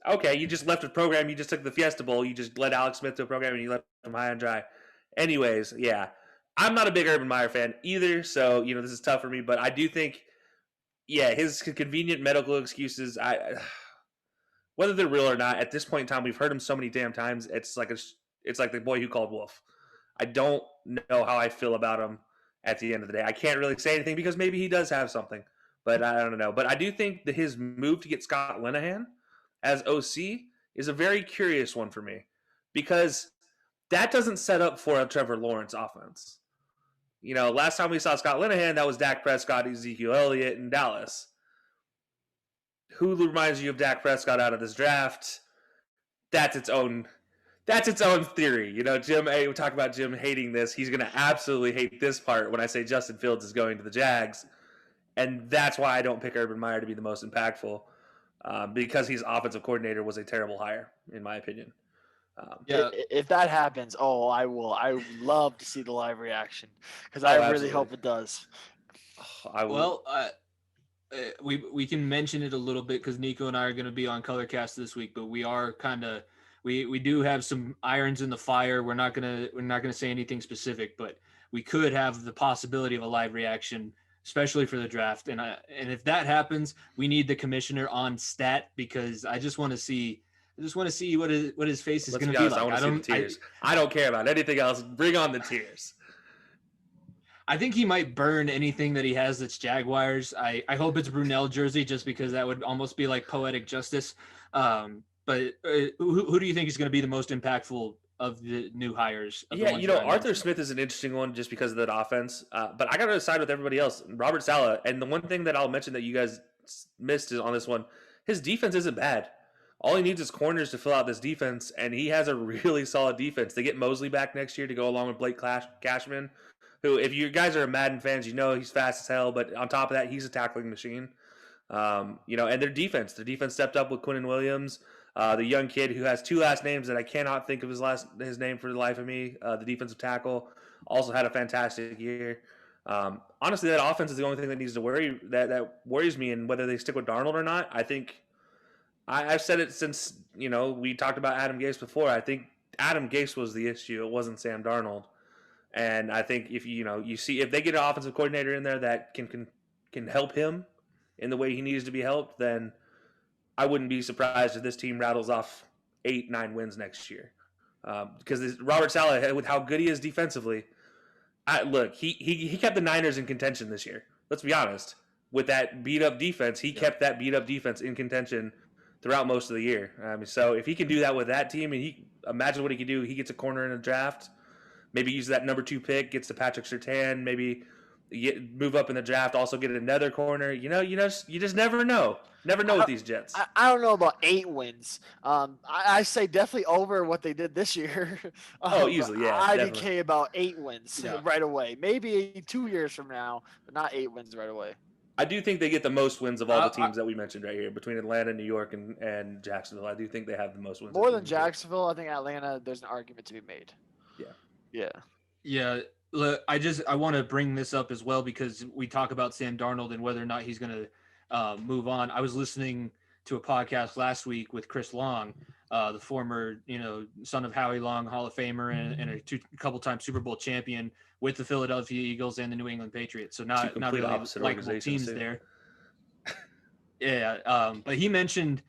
Okay, you just left a program. You just took the Fiesta Bowl. You just led Alex Smith to a program and you left him high and dry. Anyways, yeah, I'm not a big Urban Meyer fan either, so this is tough for me. But I do think, yeah, his convenient medical excuses, whether they're real or not, at this point in time, we've heard him so many damn times. It's like the boy who called wolf. I don't know how I feel about him at the end of the day. I can't really say anything because maybe he does have something, but I don't know. But I do think that his move to get Scott Linehan as OC is a very curious one for me, because that doesn't set up for a Trevor Lawrence offense. Last time we saw Scott Linehan, that was Dak Prescott, Ezekiel Elliott in Dallas. Who reminds you of Dak Prescott out of this draft? That's its own theory. Jim, we talk about Jim hating this. He's going to absolutely hate this part when I say Justin Fields is going to the Jags. And that's why I don't pick Urban Meyer to be the most impactful, because his offensive coordinator was a terrible hire, in my opinion. If that happens, I will. I would love to see the live reaction, because I really hope it does. I will. Well, we can mention it a little bit because Nico and I are going to be on Colorcast this week, but we are we do have some irons in the fire. We're not gonna say anything specific, but we could have the possibility of a live reaction, especially for the draft. And if that happens, we need the commissioner on stat, because I just want to see what his face is going to be like. I want to see the tears. I don't care about anything else. Bring on the tears. I think he might burn anything that he has that's Jaguars. I hope it's Brunel jersey, just because that would almost be like poetic justice. But who do you think is going to be the most impactful of the new hires? Arthur Smith is an interesting one just because of that offense. But I got to side with everybody else. Robert Saleh. And the one thing that I'll mention that you guys missed is on this one, his defense isn't bad. All he needs is corners to fill out this defense, and he has a really solid defense. They get Mosley back next year to go along with Blake Cashman, who, if you guys are Madden fans, he's fast as hell, but on top of that, he's a tackling machine. And their defense stepped up with Quinnen Williams, the young kid who has 2 last names that I cannot think of his name for the life of me. The defensive tackle also had a fantastic year. Honestly, that offense is the only thing that needs to that worries me, and whether they stick with Darnold or not. I think I've said it since we talked about Adam Gase before. I think Adam Gase was the issue. It wasn't Sam Darnold. And I think if you see if they get an offensive coordinator in there that can help him in the way he needs to be helped, then I wouldn't be surprised if this team rattles off 8-9 wins next year. Because Robert Saleh, with how good he is defensively, he kept the Niners in contention this year. Let's be honest. With that beat up defense, he kept that beat up defense in contention throughout most of the year. So if he can do that with that team, and imagine what he could do. He gets a corner in a draft. Maybe use that number 2 pick, gets to Patrick Surtain, maybe move up in the draft, also get another corner. You just never know. Never know with these Jets. I don't know about 8 wins. I say definitely over what they did this year. Easily, yeah. IDK about 8 wins right away. Maybe 2 years from now, but not 8 wins right away. I do think they get the most wins of all the teams that we mentioned right here, between Atlanta, New York, and Jacksonville. I do think they have the most wins. More than Jacksonville, I think Atlanta, there's an argument to be made. Yeah. Look, I want to bring this up as well, because we talk about Sam Darnold and whether or not he's going to move on. I was listening to a podcast last week with Chris Long, the former, son of Howie Long, Hall of Famer, and a couple-time Super Bowl champion with the Philadelphia Eagles and the New England Patriots. So not really likable teams there. Yeah, but he mentioned,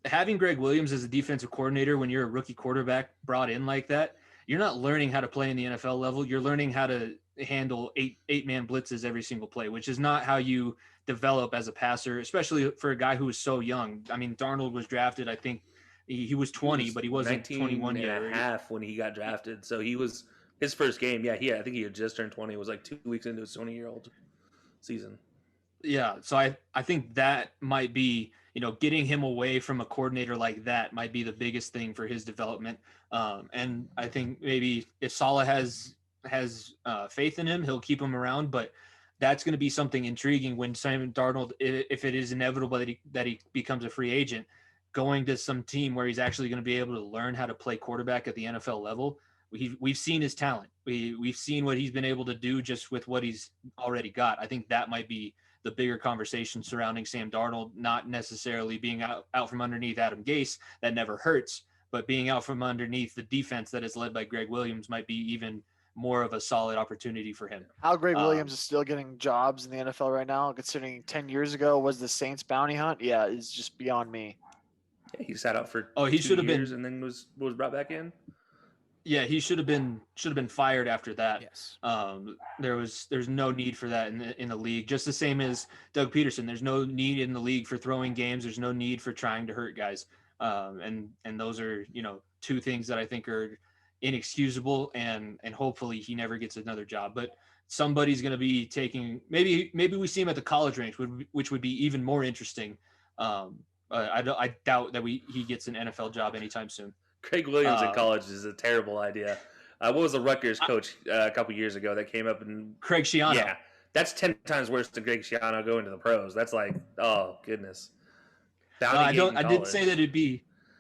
having Greg Williams as a defensive coordinator when you're a rookie quarterback brought in like that, you're not learning how to play in the NFL level. You're learning how to handle eight-man blitzes every single play, which is not how you develop as a passer, especially for a guy who was so young. I mean, Darnold was drafted, I think he was 20, but he wasn't 21 yet. And a half when he got drafted. So he was his first game. Yeah, I think he had just turned 20. It was like 2 weeks into his 20-year-old season. Yeah, so I think that might be, getting him away from a coordinator like that might be the biggest thing for his development. And I think maybe if Saleh has faith in him, he'll keep him around. But that's going to be something intriguing when Sam Darnold, if it is inevitable that he becomes a free agent, going to some team where he's actually going to be able to learn how to play quarterback at the NFL level. We've seen his talent. We've seen what he's been able to do just with what he's already got. I think that might be the bigger conversation surrounding Sam Darnold, not necessarily being out from underneath Adam Gase. That never hurts, but being out from underneath the defense that is led by Greg Williams might be even more of a solid opportunity for him. How Greg Williams is still getting jobs in the NFL right now, considering 10 years ago was the Saints bounty hunt. Yeah, it's just beyond me. Yeah, he sat out for he should have been, and then was brought back in. Yeah, he should have been fired after that. Yes. There's no need for that in the league. Just the same as Doug Peterson. There's no need in the league for throwing games. There's no need for trying to hurt guys. And those are, two things that I think are inexcusable, and hopefully he never gets another job. But somebody's going to be taking, maybe we see him at the college range, which would be even more interesting. I doubt that he gets an NFL job anytime soon. Greg Williams in college is a terrible idea. What was the Rutgers coach a couple years ago that came up and Craig Schiano? Yeah, that's 10 times worse than Greg Schiano going to the pros. That's like, oh goodness. I didn't say that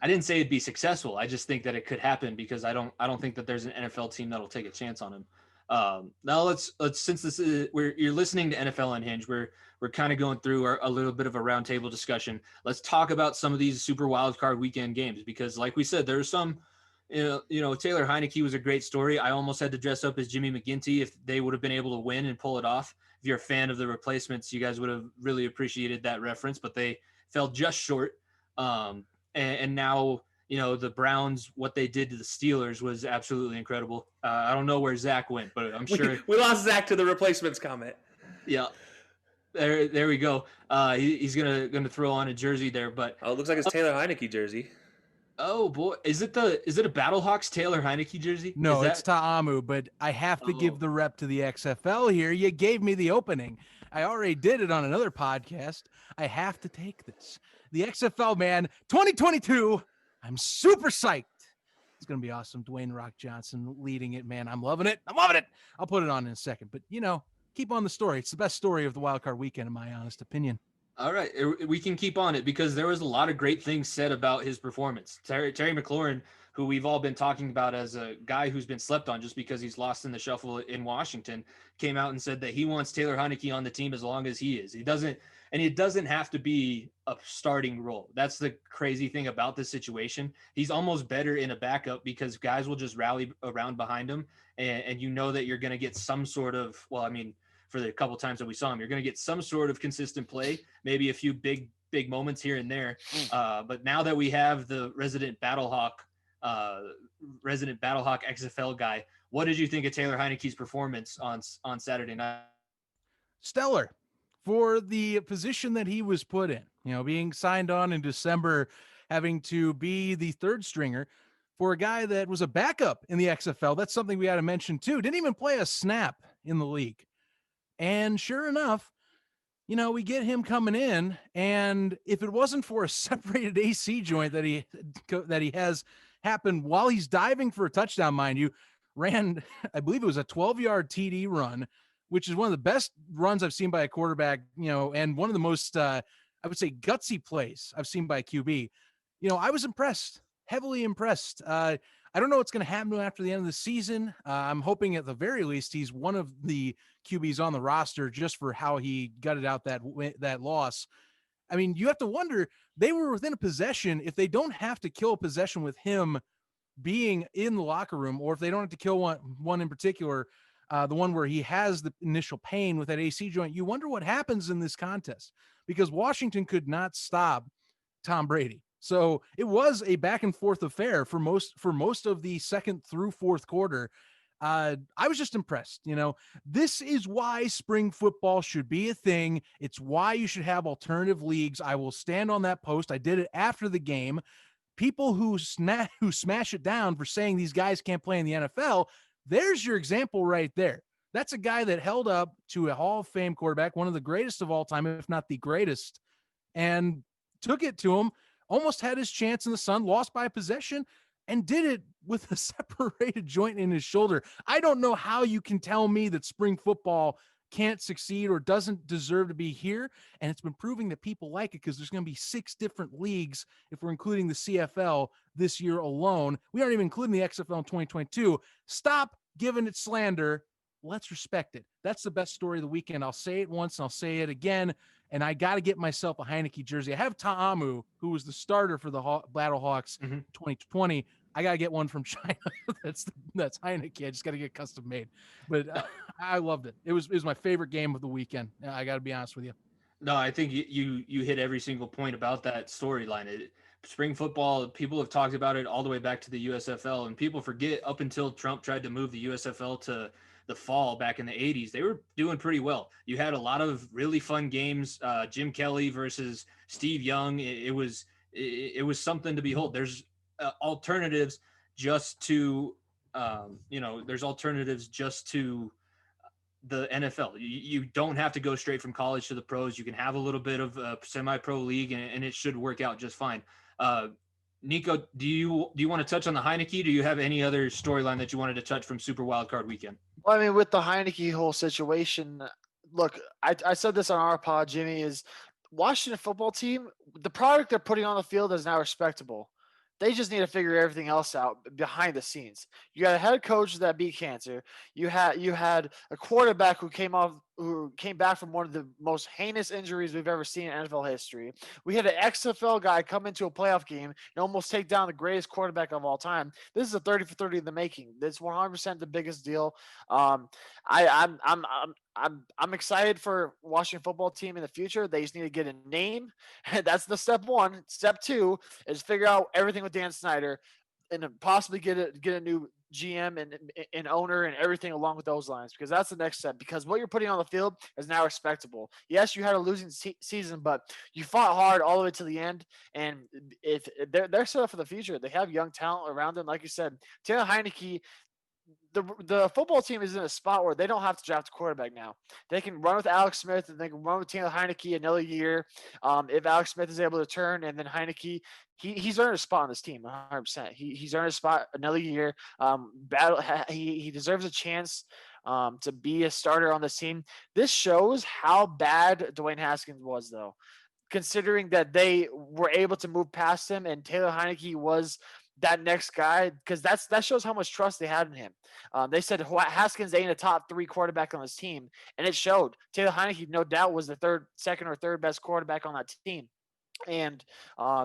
I didn't say it'd be successful. I just think that it could happen because I don't think that there's an NFL team that'll take a chance on him. Now let's since this is you're listening to NFL Unhinged, we're kind of going through a little bit of a roundtable discussion. Let's talk about some of these super wild card weekend games, because like we said, there's some, Taylor Heineke was a great story. I almost had to dress up as Jimmy McGinty if they would have been able to win and pull it off. If you're a fan of the Replacements, you guys would have really appreciated that reference, but they fell just short. And now, the Browns, what they did to the Steelers was absolutely incredible. I don't know where Zach went, but I'm sure we lost Zach to the Replacements comment. Yeah. There we go. He's gonna throw on a jersey there, but it looks like it's Taylor Heineke jersey. Oh boy, is it a Battlehawks Taylor Heineke jersey? No, it's Ta'amu, but I have to give the rep to the XFL here. You gave me the opening. I already did it on another podcast. I have to take this. The XFL, man, 2022. I'm super psyched. It's gonna be awesome. Dwayne Rock Johnson leading it, man. I'm loving it. I'll put it on in a second, but keep on the story. It's the best story of the wild card weekend, in my honest opinion. All right, we can keep on it because there was a lot of great things said about his performance. Terry Mclaurin, who we've all been talking about as a guy who's been slept on just because he's lost in the shuffle in Washington, came out and said that he wants Taylor Heineke on the team as long as he is. It doesn't have to be a starting role. That's the crazy thing about this situation. He's almost better in a backup because guys will just rally around behind him, and that you're going to get some sort of, for the couple times that we saw him, you're going to get some sort of consistent play, maybe a few big moments here and there. But now that we have the resident Battlehawk XFL guy, what did you think of Taylor Heineke's performance on Saturday night? Stellar for the position that he was put in, being signed on in December, having to be the third stringer for a guy that was a backup in the XFL. That's something we had to mention too. Didn't even play a snap in the league. And sure enough, we get him coming in, and if it wasn't for a separated AC joint that he has happen while he's diving for a touchdown, mind you, ran, I believe it was a 12-yard TD run, which is one of the best runs I've seen by a quarterback, and one of the most, I would say, gutsy plays I've seen by a QB. I was impressed, heavily impressed. I don't know what's going to happen to him after the end of the season. I'm hoping at the very least he's one of the QBs on the roster just for how he gutted out that loss. I mean, you have to wonder, they were within a possession. If they don't have to kill a possession with him being in the locker room, or if they don't have to kill one in particular, the one where he has the initial pain with that AC joint, you wonder what happens in this contest, because Washington could not stop Tom Brady. So it was a back and forth affair for most of the second through fourth quarter. I was just impressed. This is why spring football should be a thing. It's why you should have alternative leagues. I will stand on that post. I did it after the game. People who smash it down for saying these guys can't play in the NFL, there's your example right there. That's a guy that held up to a Hall of Fame quarterback, one of the greatest of all time, if not the greatest, and took it to him, almost had his chance in the sun, lost by a possession, and did it with a separated joint in his shoulder. I don't know how you can tell me that spring football can't succeed or doesn't deserve to be here. And it's been proving that people like it, because there's going to be 6 different leagues if we're including the CFL this year alone. We aren't even including the XFL in 2022. Stop giving it slander. Let's respect it. That's the best story of the weekend. I'll say it once and I'll say it again. And I got to get myself a Heineke jersey. I have Ta'amu, who was the starter for the Battlehawks 2020. I got to get one from China. that's Heineke. I just got to get custom made. But I loved it. It was my favorite game of the weekend. I got to be honest with you. No, I think you hit every single point about that storyline. Spring football, people have talked about it all the way back to the USFL, and people forget up until Trump tried to move the USFL to the fall back in the 80s, they were doing pretty well. You had a lot of really fun games. Jim Kelly versus Steve Young. It was something to behold. There's alternatives just to, there's alternatives just to the NFL. You don't have to go straight from college to the pros. You can have a little bit of a semi-pro league, and it should work out just fine. Nico, do you want to touch on the Heineke? Do you have any other storyline that you wanted to touch from Super Wildcard Weekend? Well, I mean, with the Heineke whole situation, look, I said this on our pod, Jimmy, is Washington football team, the product they're putting on the field is now respectable. They just need to figure everything else out behind the scenes. You got a head coach that beat cancer. You had a quarterback who came back from one of the most heinous injuries we've ever seen in NFL history. We had an XFL guy come into a playoff game and almost take down the greatest quarterback of all time. This is a 30 for 30 in the making. That's 100% the biggest deal. I'm excited for Washington football team in the future. They just need to get a name. That's the step one. Step two is figure out everything with Dan Snyder and possibly get a new GM and owner and everything along with those lines, because that's the next step. Because what you're putting on the field is now respectable. Yes, you had a losing season, but you fought hard all the way to the end. And if they're set up for the future, they have young talent around them. Like you said, Taylor Heineke. The football team is in a spot where they don't have to draft a quarterback now. They can run with Alex Smith and they can run with Taylor Heineke another year. If Alex Smith is able to turn, and then Heineke, he's earned a spot on this team 100%. He's earned a spot another year. He deserves a chance to be a starter on this team. This shows how bad Dwayne Haskins was, though, considering that they were able to move past him and Taylor Heineke was that next guy, because that shows how much trust they had in him. They said Haskins ain't a top 3 quarterback on this team, and it showed. Taylor Heineke, no doubt, was the second or third best quarterback on that team. And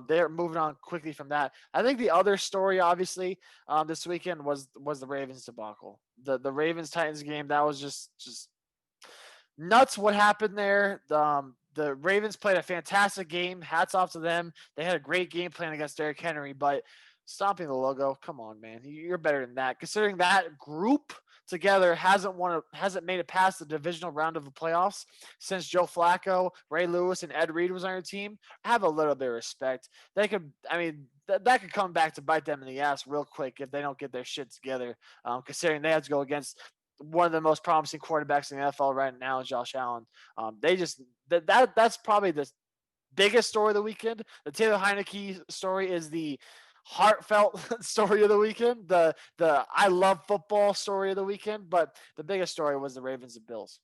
they're moving on quickly from that. I think the other story, obviously, this weekend was the Ravens debacle. The Ravens-Titans game, that was just nuts what happened there. The Ravens played a fantastic game. Hats off to them. They had a great game plan against Derrick Henry, but stomping the logo, come on, man. You're better than that. Considering that group together hasn't made it past the divisional round of the playoffs since Joe Flacco, Ray Lewis, and Ed Reed was on your team. Have a little bit of respect. They could, that could come back to bite them in the ass real quick if they don't get their shit together. Considering they have to go against one of the most promising quarterbacks in the NFL right now, Josh Allen. That's probably the biggest story of the weekend. The Taylor Heineke story is the heartfelt story of the weekend, the I love football story of the weekend, but the biggest story was the Ravens and Bills.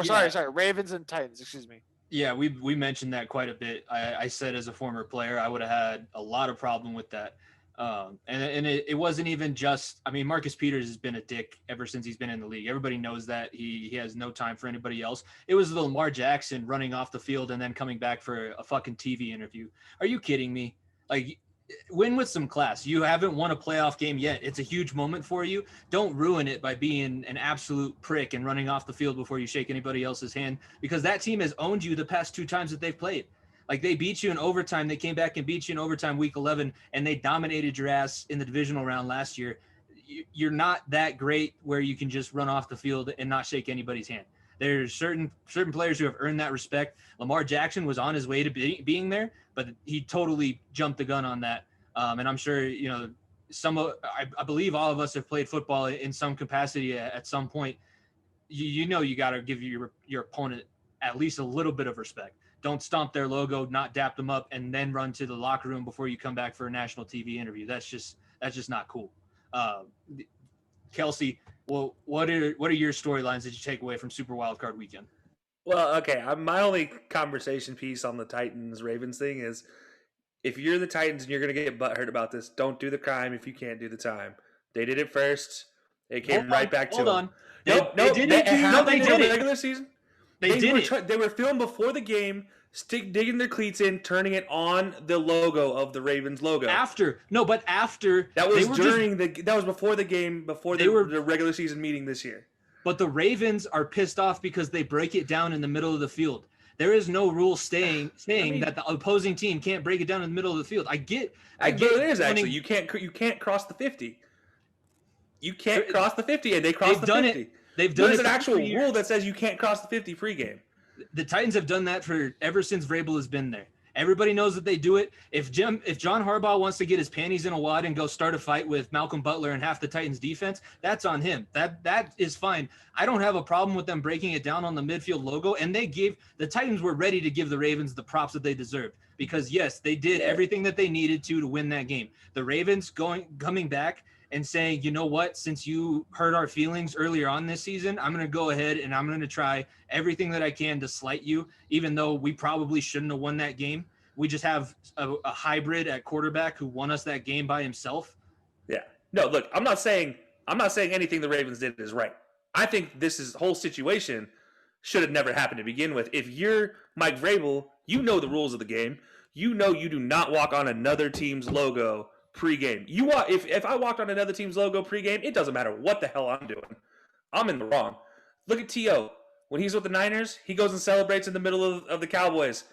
Sorry, Ravens and Titans, excuse me. Yeah, we mentioned that quite a bit. I said as a former player, I would have had a lot of problem with that. And it wasn't even just, I mean, Marcus Peters has been a dick ever since he's been in the league. Everybody knows that. He has no time for anybody else. It was the Lamar Jackson running off the field and then coming back for a fucking TV interview. Are you kidding me? Like, win with some class. You haven't won a playoff game yet. It's a huge moment for you. Don't ruin it by being an absolute prick and running off the field before you shake anybody else's hand, because that team has owned you the past 2 times that they've played. Like, they beat you in overtime. They came back and beat you in overtime week 11, and they dominated your ass in the divisional round last year. You're not that great where you can just run off the field and not shake anybody's hand. There's certain players who have earned that respect. Lamar Jackson was on his way to being there, but he totally jumped the gun on that. And I'm sure, you know, I believe all of us have played football in some capacity at some point. You know, you got to give your opponent at least a little bit of respect. Don't stomp their logo, not dap them up, and then run to the locker room before you come back for a national TV interview. That's just not cool. Kelsey, well, what are your storylines that you take away from Super Wildcard Weekend? Well, okay, my only conversation piece on the Titans-Ravens thing is, if you're the Titans and you're going to get butthurt about this, don't do the crime if you can't do the time. They did it first. It came right back to them. Hold on. They did it. They did it. Regular season? They did it. They were filmed before the game, digging their cleats in, turning it on the logo of the Ravens logo. After that was before the game, before the regular season meeting this year. But the Ravens are pissed off because they break it down in the middle of the field. There is no rule saying that the opposing team can't break it down in the middle of the field. I get it is actually. You can't cross the 50. You can't cross the 50, and they crossed the 50. They've done it. There's an actual rule that says you can't cross the 50 pregame. The Titans have done that ever since Vrabel has been there. Everybody knows that they do it. If John Harbaugh wants to get his panties in a wad and go start a fight with Malcolm Butler and half the Titans defense, that's on him. That is fine. I don't have a problem with them breaking it down on the midfield logo. And the Titans were ready to give the Ravens the props that they deserved, because yes, they did everything that they needed to win that game. The Ravens coming back and saying, you know what, since you hurt our feelings earlier on this season, I'm going to go ahead and I'm going to try everything that I can to slight you, even though we probably shouldn't have won that game. We just have a hybrid at quarterback who won us that game by himself. Yeah. No, look, I'm not saying anything the Ravens did is right. I think this whole situation should have never happened to begin with. If you're Mike Vrabel, you know the rules of the game. You know you do not walk on another team's logo pregame. If I walked on another team's logo pregame, it doesn't matter what the hell I'm doing. I'm in the wrong. Look at T.O. When he's with the Niners, he goes and celebrates in the middle of the Cowboys.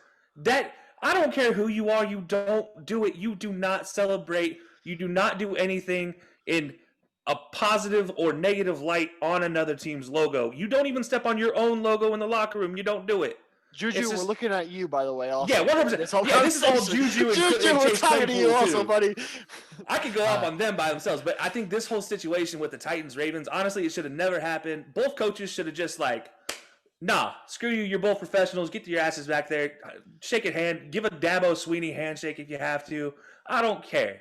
I don't care who you are, you don't do it. You do not celebrate. You do not do anything in a positive or negative light on another team's logo. You don't even step on your own logo in the locker room. You don't do it. Juju, we're looking at you, by the way. Also. Yeah, 100%. This is all Juju and Juju, we're talking to you also, buddy. I could go off on them by themselves, but I think this whole situation with the Titans-Ravens, honestly, it should have never happened. Both coaches should have just nah, screw you. You're both professionals. Get your asses back there. Shake a hand. Give a Dabo Sweeney handshake if you have to. I don't care.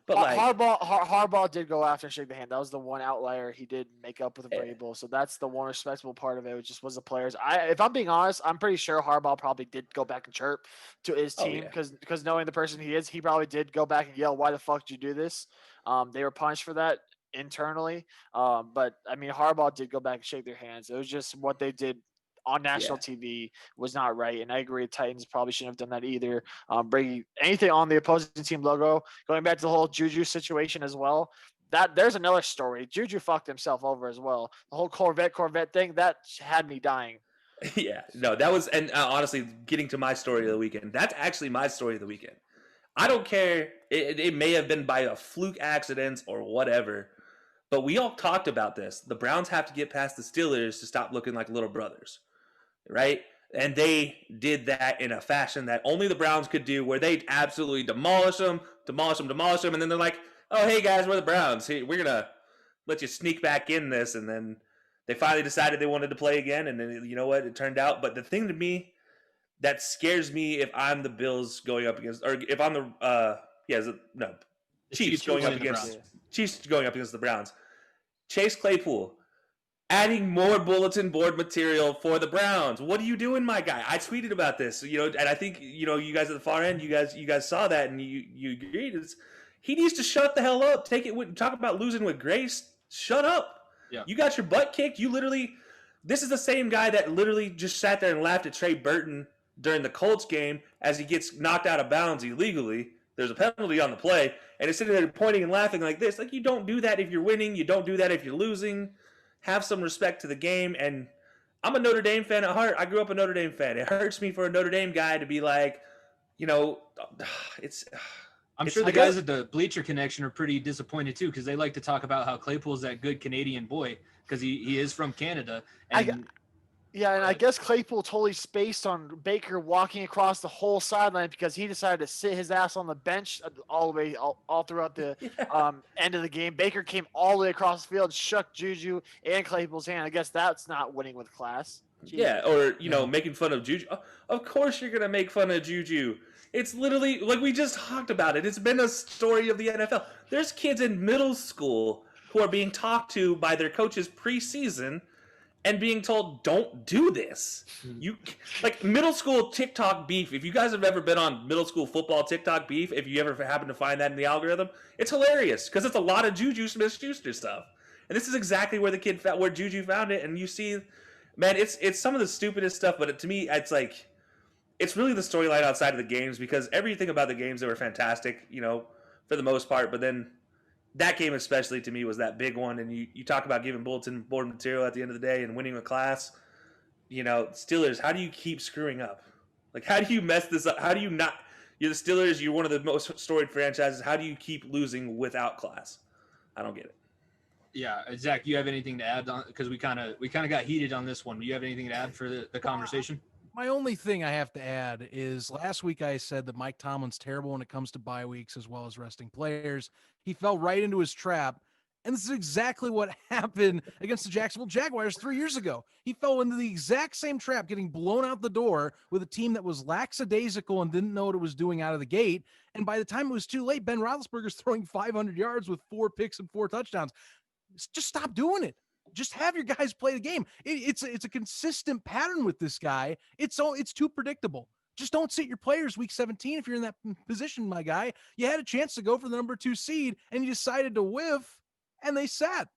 But Harbaugh did go after and shake the hand. That was the one outlier. He did make up with Vrabel, so that's the one respectable part of it. It just was the players. If I'm being honest, I'm pretty sure Harbaugh probably did go back and chirp to his team because knowing the person he is, he probably did go back and yell, "Why the fuck did you do this?" They were punished for that internally, but I mean Harbaugh did go back and shake their hands. It was just what they did on national TV was not right, and I agree. Titans probably shouldn't have done that either. Bringing anything on the opposing team logo, going back to the whole Juju situation as well. That there's another story. Juju fucked himself over as well. The whole Corvette thing that had me dying. Yeah, no, that was, and honestly, getting to my story of the weekend. That's actually my story of the weekend. I don't care. It may have been by a fluke accident or whatever, but we all talked about this. The Browns have to get past the Steelers to stop looking like little brothers. Right? And they did that in a fashion that only the Browns could do, where they absolutely demolish them, and then they're like, oh, hey, guys, we're the Browns. Hey, we're going to let you sneak back in this. And then they finally decided they wanted to play again, and then, you know what, it turned out. But the thing to me that scares me if I'm the Bills going up against, or if I'm Chiefs going up against the Browns. Chase Claypool adding more bulletin board material for the Browns. What are you doing, my guy? I tweeted about this, and I think, you guys at the far end, you guys saw that and you agreed. He needs to shut the hell up. Talk about losing with grace. Shut up. Yeah. You got your butt kicked. This is the same guy that literally just sat there and laughed at Trey Burton during the Colts game as he gets knocked out of bounds illegally. There's a penalty on the play, and he's sitting there pointing and laughing like this. Like, you don't do that if you're winning. You don't do that if you're losing. Have some respect to the game. And I'm a Notre Dame fan at heart. I grew up a Notre Dame fan. It hurts me for a Notre Dame guy to be like, I'm sure the guys at the Bleacher Connection are pretty disappointed too, because they like to talk about how Claypool's that good Canadian boy because he is from Canada. And I guess Claypool totally spaced on Baker walking across the whole sideline because he decided to sit his ass on the bench all throughout the end of the game. Baker came all the way across the field, shook Juju and Claypool's hand. I guess that's not winning with class. Jeez. Yeah, or, making fun of Juju. Of course you're going to make fun of Juju. It's literally, like we just talked about it, it's been a story of the NFL. There's kids in middle school who are being talked to by their coaches preseason and being told, don't do this. Middle school TikTok beef, if you guys have ever been on middle school football TikTok beef, if you ever happen to find that in the algorithm, it's hilarious because it's a lot of Juju Smith-Schuster stuff. And this is exactly where where Juju found it. And you see, man, it's some of the stupidest stuff, but to me, it's like, it's really the storyline outside of the games because everything about the games, they were fantastic, for the most part. But then that game especially to me was that big one. And you talk about giving bulletin board material at the end of the day and winning a class. Steelers, how do you keep screwing up? Like, how do you mess this up? How do you not? You're the Steelers. You're one of the most storied franchises. How do you keep losing without class? I don't get it. Yeah, Zach, you have anything to add on? Because we kind of got heated on this one. Do you have anything to add for the conversation? My only thing I have to add is last week I said that Mike Tomlin's terrible when it comes to bye weeks as well as resting players. He fell right into his trap. And this is exactly what happened against the Jacksonville Jaguars 3 years ago. He fell into the exact same trap, getting blown out the door with a team that was lackadaisical and didn't know what it was doing out of the gate. And by the time it was too late, Ben Roethlisberger's throwing 500 yards with 4 picks and 4 touchdowns. Just stop doing it. Just have your guys play the game. It's a consistent pattern with this guy. It's too predictable. Just don't sit your players week 17 if you're in that position, my guy. You had a chance to go for the number 2 seed, and you decided to whiff, and they sat.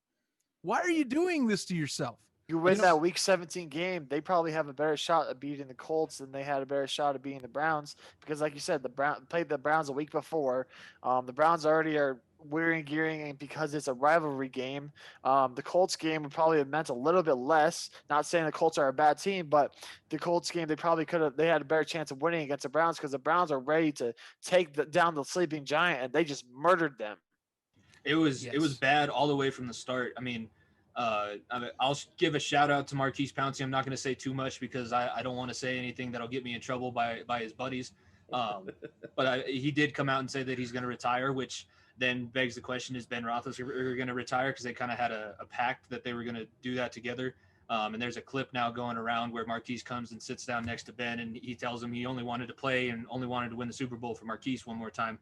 Why are you doing this to yourself? You win that week 17 game, they probably have a better shot at beating the Colts than they had a better shot at beating the Browns because, like you said, played the Browns a week before. The Browns already are wearing gearing because it's a rivalry game. The Colts game would probably have meant a little bit less. Not saying the Colts are a bad team, but the Colts game they had a better chance of winning against the Browns because the Browns are ready to take down the sleeping giant, and they just murdered them. It was bad all the way from the start. I mean, I'll give a shout out to Marquise Pouncey. I'm not going to say too much because I don't want to say anything that'll get me in trouble by his buddies. But he did come out and say that he's going to retire, which then begs the question, is Ben Roethlisberger going to retire? Because they kind of had a pact that they were going to do that together. And there's a clip now going around where Marquise comes and sits down next to Ben, and he tells him he only wanted to play and only wanted to win the Super Bowl for Marquise one more time.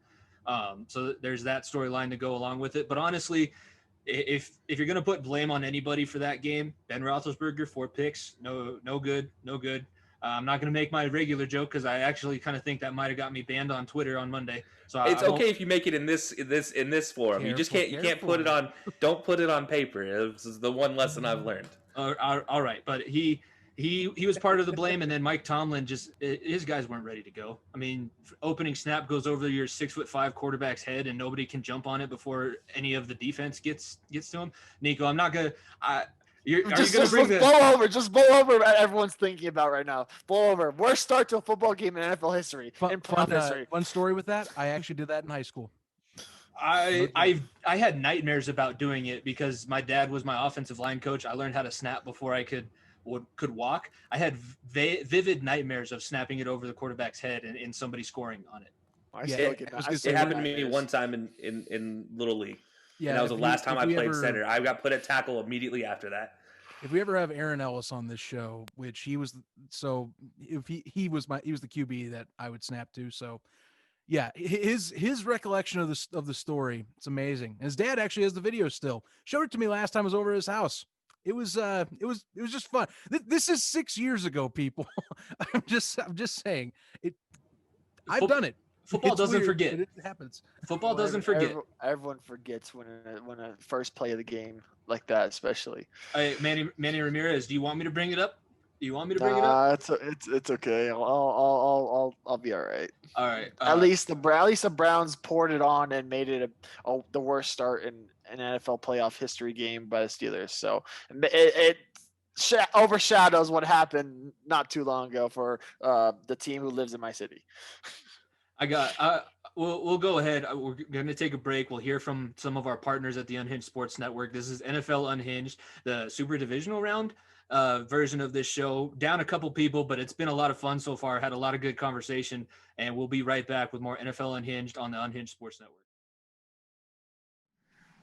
So there's that storyline to go along with it. But honestly, if you're going to put blame on anybody for that game, Ben Roethlisberger, 4 picks, no good. I'm not going to make my regular joke because I actually kind of think that might have got me banned on Twitter on Monday. So it's okay if you make it in this forum. You just can't put it on. Don't put it on paper. This is the one lesson I've learned. All right, but he was part of the blame, and then Mike Tomlin his guys weren't ready to go. I mean, opening snap goes over your 6'5" quarterback's head, and nobody can jump on it before any of the defense gets to him. Nico, I'm not gonna. Just blow over what everyone's thinking about right now. Blow over. Worst start to a football game in NFL history. History. One story with that, I actually did that in high school. I had nightmares about doing it because my dad was my offensive line coach. I learned how to snap before I could walk. I had vivid nightmares of snapping it over the quarterback's head and somebody scoring on it. It happened to me one time in Little League. Yeah, and that was the last time I played center. I got put at tackle immediately after that. If we ever have Aaron Ellis on this show, which he was he was the QB that I would snap to. So yeah, his recollection of the story, it's amazing. His dad actually has the video still. Showed it to me last time I was over at his house. It was just fun. This is 6 years ago, people. I'm just saying it. I've done it. Football It's doesn't weird, forget. but it happens. Football doesn't forget. Everyone forgets when a first play of the game like that, especially. Hey, Manny Ramirez, do you want me to bring it up? Do you want me to bring it up? It's okay. I'll be all right. All right. At least the Browns poured it on and made it the worst start in an NFL playoff history game by the Steelers. So it overshadows what happened not too long ago for the team who lives in my city. We'll go ahead. We're going to take a break. We'll hear from some of our partners at the Unhinged Sports Network. This is NFL Unhinged, the Super Divisional round version of this show. Down a couple people, but it's been a lot of fun so far. Had a lot of good conversation, and we'll be right back with more NFL Unhinged on the Unhinged Sports Network.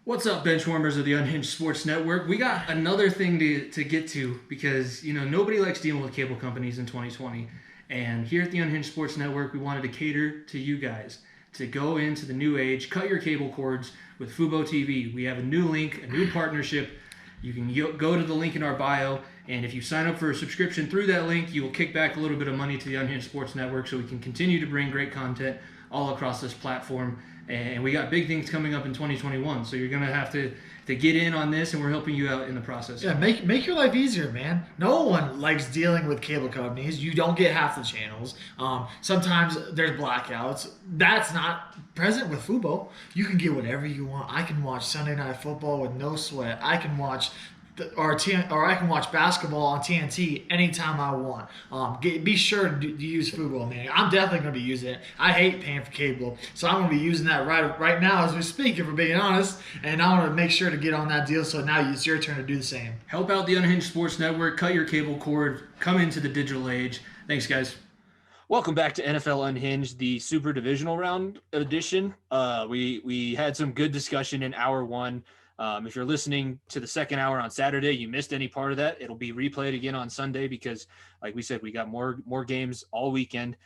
What's up, benchwarmers of the Unhinged Sports Network? We got another thing to get to because, nobody likes dealing with cable companies in 2020. And here at the Unhinged Sports Network, we wanted to cater to you guys to go into the new age, cut your cable cords with Fubo TV. We have a new link, a new partnership. You can go to the link in our bio, and if you sign up for a subscription through that link, you will kick back a little bit of money to the Unhinged Sports Network so we can continue to bring great content all across this platform. And we got big things coming up in 2021, so you're going to have to get in on this, and we're helping you out in the process. Yeah, make your life easier, man. No one likes dealing with cable companies. You don't get half the channels. Sometimes there's blackouts. That's not present with Fubo. You can get whatever you want. I can watch Sunday Night Football with no sweat. I can watch I can watch basketball on TNT anytime I want. Be sure to use Fubo, man. I'm definitely going to be using it. I hate paying for cable, so I'm going to be using that right now as we speak, if we're being honest. And I want to make sure to get on that deal, so now it's your turn to do the same. Help out the Unhinged Sports Network. Cut your cable cord. Come into the digital age. Thanks, guys. Welcome back to NFL Unhinged, the Super Divisional round edition. We had some good discussion in hour one. If you're listening to the second hour on Saturday, you missed any part of that, it'll be replayed again on Sunday because, like we said, we got more games all weekend.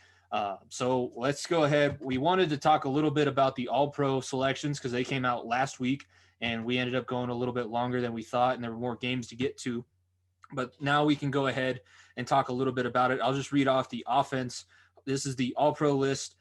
So let's go ahead. We wanted to talk a little bit about the All-Pro selections because they came out last week, and we ended up going a little bit longer than we thought, and there were more games to get to. But now we can go ahead and talk a little bit about it. I'll just read off the offense. This is the All-Pro list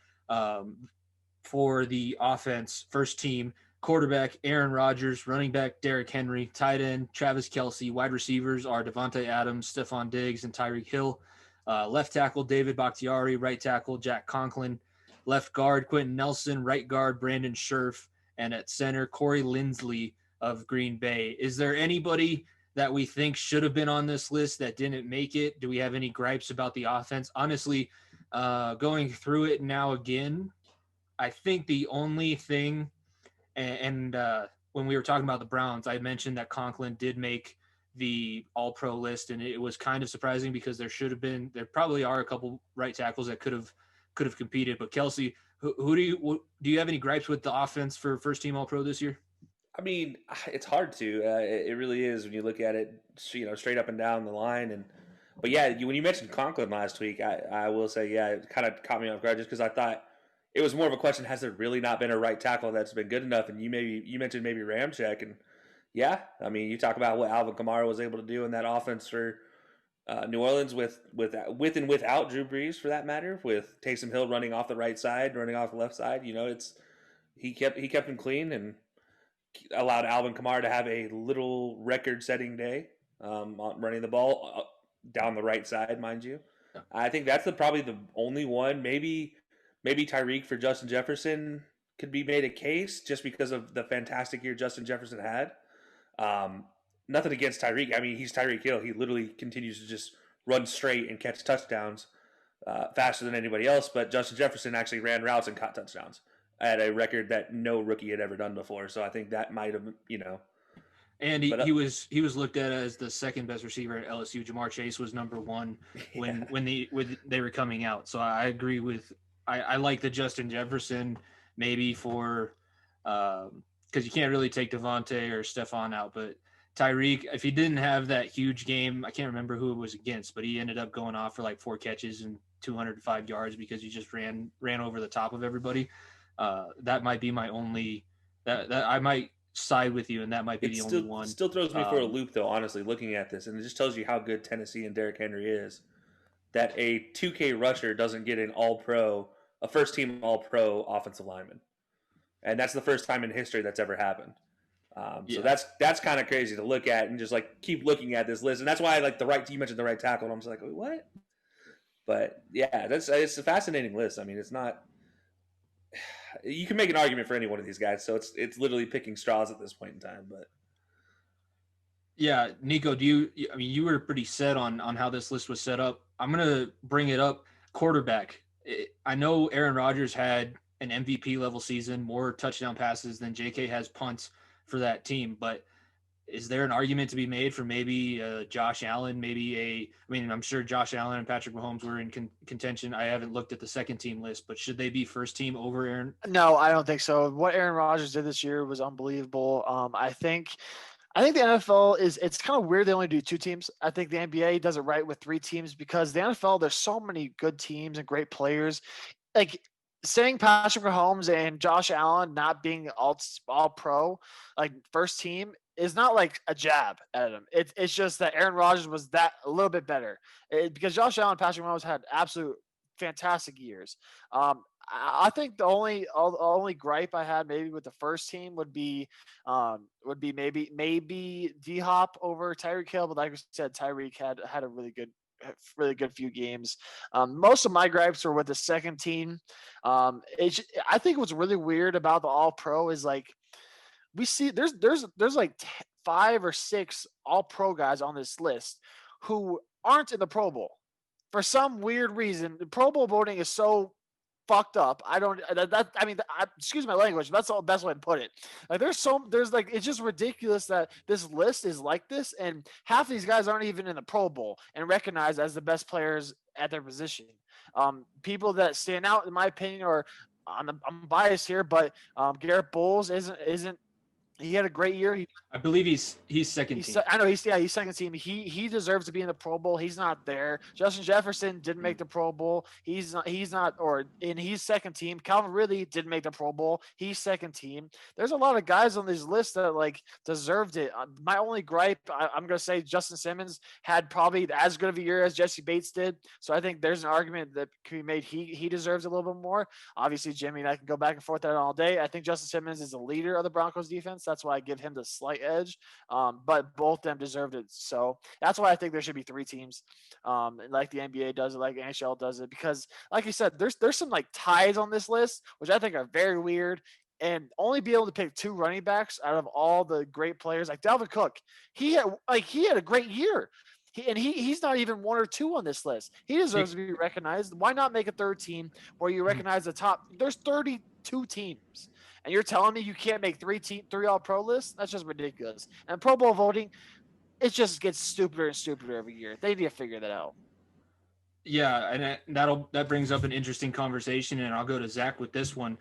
for the offense, first team. Quarterback, Aaron Rodgers. Running back, Derrick Henry. Tight end, Travis Kelce. Wide receivers are Devontae Adams, Stephon Diggs, and Tyreek Hill. Left tackle, David Bakhtiari. Right tackle, Jack Conklin. Left guard, Quentin Nelson. Right guard, Brandon Scherf. And at center, Corey Linsley of Green Bay. Is there anybody that we think should have been on this list that didn't make it? Do we have any gripes about the offense? Honestly, going through it now again, I think the only thing – and when we were talking about the Browns, I mentioned that Conklin did make the All-Pro list, and it was kind of surprising because there probably are a couple right tackles that could have competed. But Kelce, who do you have any gripes with the offense for first team All-Pro this year? I mean, it's hard to. It really is when you look at it, straight up and down the line. But yeah, when you mentioned Conklin last week, I will say, yeah, it kind of caught me off guard just because I thought it was more of a question: has there really not been a right tackle that's been good enough? And you mentioned maybe Ramczyk, and yeah, I mean, you talk about what Alvin Kamara was able to do in that offense for New Orleans with and without Drew Brees, for that matter, with Taysom Hill running off the right side, running off the left side. He kept him clean and allowed Alvin Kamara to have a little record-setting day running the ball down the right side, mind you. Yeah. I think that's probably the only one. Maybe Tyreek for Justin Jefferson could be made a case just because of the fantastic year Justin Jefferson had. Nothing against Tyreek. I mean, he's Tyreek Hill. He literally continues to just run straight and catch touchdowns faster than anybody else. But Justin Jefferson actually ran routes and caught touchdowns at a record that no rookie had ever done before. So I think that might have, And he was looked at as the second best receiver at LSU. Jamar Chase was number one when they were coming out. So I agree with. I like the Justin Jefferson maybe for because you can't really take Devontae or Stephon out, but Tyreek, if he didn't have that huge game, I can't remember who it was against, but he ended up going off for like 4 catches and 205 yards because he just ran over the top of everybody. That might be my only that I might side with you, and that might be the only one. Still throws me for a loop, though, honestly, looking at this, and it just tells you how good Tennessee and Derrick Henry is. That a 2K rusher doesn't get an All-Pro a first-team All-Pro offensive lineman, and that's the first time in history that's ever happened. So that's kind of crazy to look at and just like keep looking at this list, and that's why I like you mentioned the right tackle, and I'm just like, what? But yeah, it's a fascinating list. I mean, it's not. You can make an argument for any one of these guys, so it's literally picking straws at this point in time. But yeah, Nico, you were pretty set on how this list was set up. I'm gonna bring it up. Quarterback. I know Aaron Rodgers had an MVP level season, more touchdown passes than JK has punts for that team, but is there an argument to be made for maybe Josh Allen, I'm sure Josh Allen and Patrick Mahomes were in contention. I haven't looked at the second team list, but should they be first team over Aaron? No, I don't think so. What Aaron Rodgers did this year was unbelievable. I think the NFL it's kind of weird they only do 2 teams. I think the NBA does it right with 3 teams because the NFL, there's so many good teams and great players. Like saying Patrick Mahomes and Josh Allen not being all pro, like first team, is not like a jab at him. It's just that Aaron Rodgers was that a little bit better because Josh Allen and Patrick Mahomes had absolute fantastic years. I think the only gripe I had maybe with the first team would be maybe D-Hop over Tyreek Hill, but like I said, Tyreek had a really good few games. Most of my gripes were with the second team. I think what's really weird about the All-Pro is like we see there's like 5 or 6 All-Pro guys on this list who aren't in the Pro Bowl for some weird reason. The Pro Bowl voting is so fucked up. Excuse my language. That's the best way to put it. Like it's just ridiculous that this list is like this, and half these guys aren't even in the Pro Bowl and recognized as the best players at their position. People that stand out, in my opinion, are I'm biased here, but Garrett Bowles isn't. He had a great year. I believe he's second team. I know he's second team. He deserves to be in the Pro Bowl. He's not there. Justin Jefferson didn't make the Pro Bowl. He's second team. Calvin Ridley didn't make the Pro Bowl. He's second team. There's a lot of guys on this list that like deserved it. My only gripe, I'm gonna say Justin Simmons had probably as good of a year as Jesse Bates did. So I think there's an argument that can be made. He deserves a little bit more. Obviously, Jimmy and I can go back and forth on all day. I think Justin Simmons is the leader of the Broncos defense. That's why I give him the slight edge. But both of them deserved it. So that's why I think there should be 3 teams, like the NBA does it, like NHL does it. Because, like you said, there's some like ties on this list, which I think are very weird. And only be able to pick 2 running backs out of all the great players, like Dalvin Cook, he had a great year. He's not even 1 or 2 on this list. He deserves to be recognized. Why not make a 3rd team where you recognize the top? There's 32 teams. And you're telling me you can't make 3 All-Pro lists? That's just ridiculous. And Pro Bowl voting, it just gets stupider and stupider every year. They need to figure that out. Yeah, and that brings up an interesting conversation, and I'll go to Zach with this one.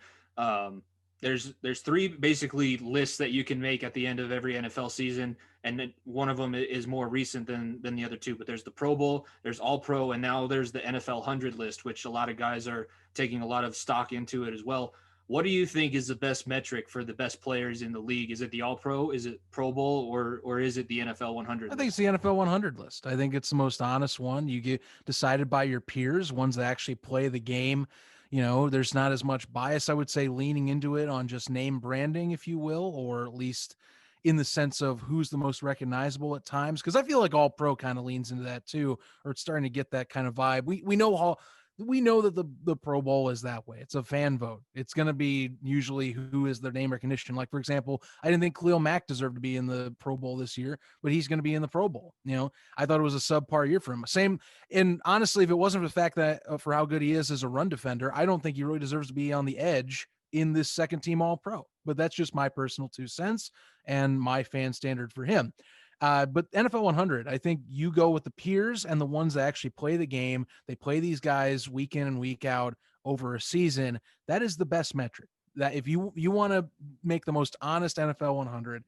There's 3 basically lists that you can make at the end of every NFL season, and one of them is more recent than the other 2. But there's the Pro Bowl, there's All-Pro, and now there's the NFL 100 list, which a lot of guys are taking a lot of stock into it as well. What do you think is the best metric for the best players in the league? Is it the All-Pro? Is it Pro Bowl? Or is it the NFL 100 I think it's the NFL 100 list. I think it's the most honest one. You get decided by your peers, ones that actually play the game. You know, there's not as much bias, I would say, leaning into it on just name branding, if you will, or at least in the sense of who's the most recognizable at times. Because I feel like All-Pro kind of leans into that too, or it's starting to get that kind of vibe. We know that the Pro Bowl is that way. It's a fan vote. It's going to be usually who is their name recognition. Like, for example, I didn't think Khalil Mack deserved to be in the Pro Bowl this year, but he's going to be in the Pro Bowl. You know, I thought it was a subpar year for him. And honestly, if it wasn't for the fact that for how good he is as a run defender, I don't think he really deserves to be on the edge in this second team All-Pro. But that's just my personal 2 cents and my fan standard for him. But NFL 100, I think you go with the peers and the ones that actually play the game. They play these guys week in and week out over a season. That is the best metric. That if you want to make the most honest NFL 100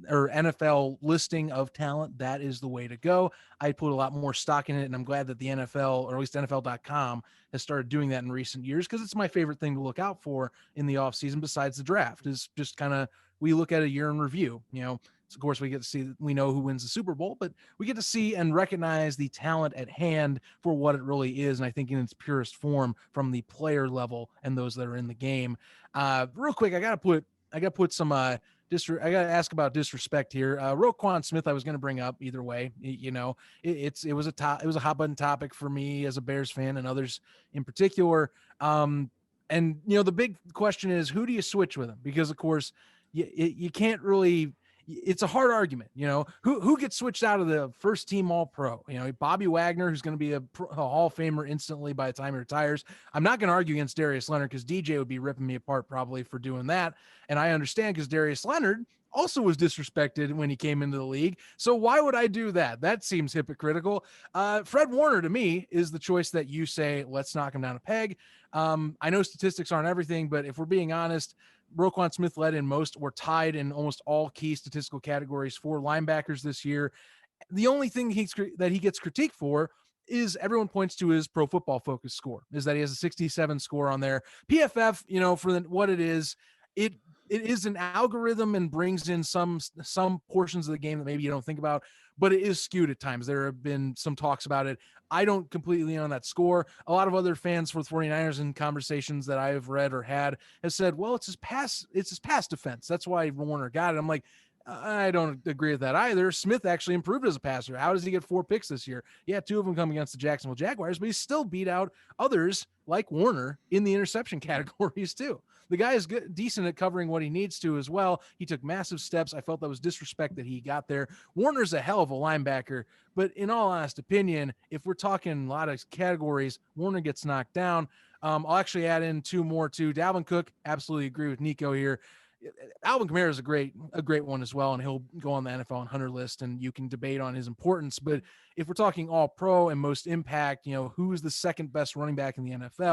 or NFL listing of talent, that is the way to go. I put a lot more stock in it, and I'm glad that the NFL, or at least NFL.com, has started doing that in recent years because it's my favorite thing to look out for in the offseason besides the draft is just kind of we look at a year in review. You know, of course, we know who wins the Super Bowl, but we get to see and recognize the talent at hand for what it really is. And I think in its purest form from the player level and those that are in the game. Real quick, I got to put some, I got to ask about disrespect here. Roquan Smith, I was going to bring up either way. It was a hot button topic for me as a Bears fan and others in particular. And the big question is, who do you switch with him? Because of course you can't really, it's a hard argument, who gets switched out of the first team all pro, Bobby Wagner, who's going to be a Hall of Famer instantly by the time he retires. I'm not going to argue against Darius Leonard because DJ would be ripping me apart probably for doing that. And I understand because Darius Leonard also was disrespected when he came into the league. So why would I do that? That seems hypocritical. Fred Warner to me is the choice that you say, let's knock him down a peg. I know statistics aren't everything, but if we're being honest, Roquan Smith led in most or tied in almost all key statistical categories for linebackers this year. The only thing that he gets critiqued for is everyone points to his Pro Football Focus score, is that he has a 67 score on there. PFF, for what it is, it is an algorithm and brings in some portions of the game that maybe you don't think about, but it is skewed at times. There have been some talks about it. I don't completely on that score. A lot of other fans for the 49ers in conversations that I have read or had have said, well, it's his pass defense. That's why Warner got it. I'm like, I don't agree with that either. Smith actually improved as a passer. How does he get 4 picks this year? Yeah, 2 of them come against the Jacksonville Jaguars, but he still beat out others like Warner in the interception categories too. The guy is decent at covering what he needs to as well. He took massive steps. I felt that was disrespect that he got there. Warner's a hell of a linebacker, but in all honest opinion, if we're talking a lot of categories, Warner gets knocked down. I'll actually add in 2 more too. Dalvin Cook, absolutely agree with Nico here. Alvin Kamara is a great one as well, and he'll go on the NFL 100 list, and you can debate on his importance. But if we're talking all pro and most impact, who's the second best running back in the NFL?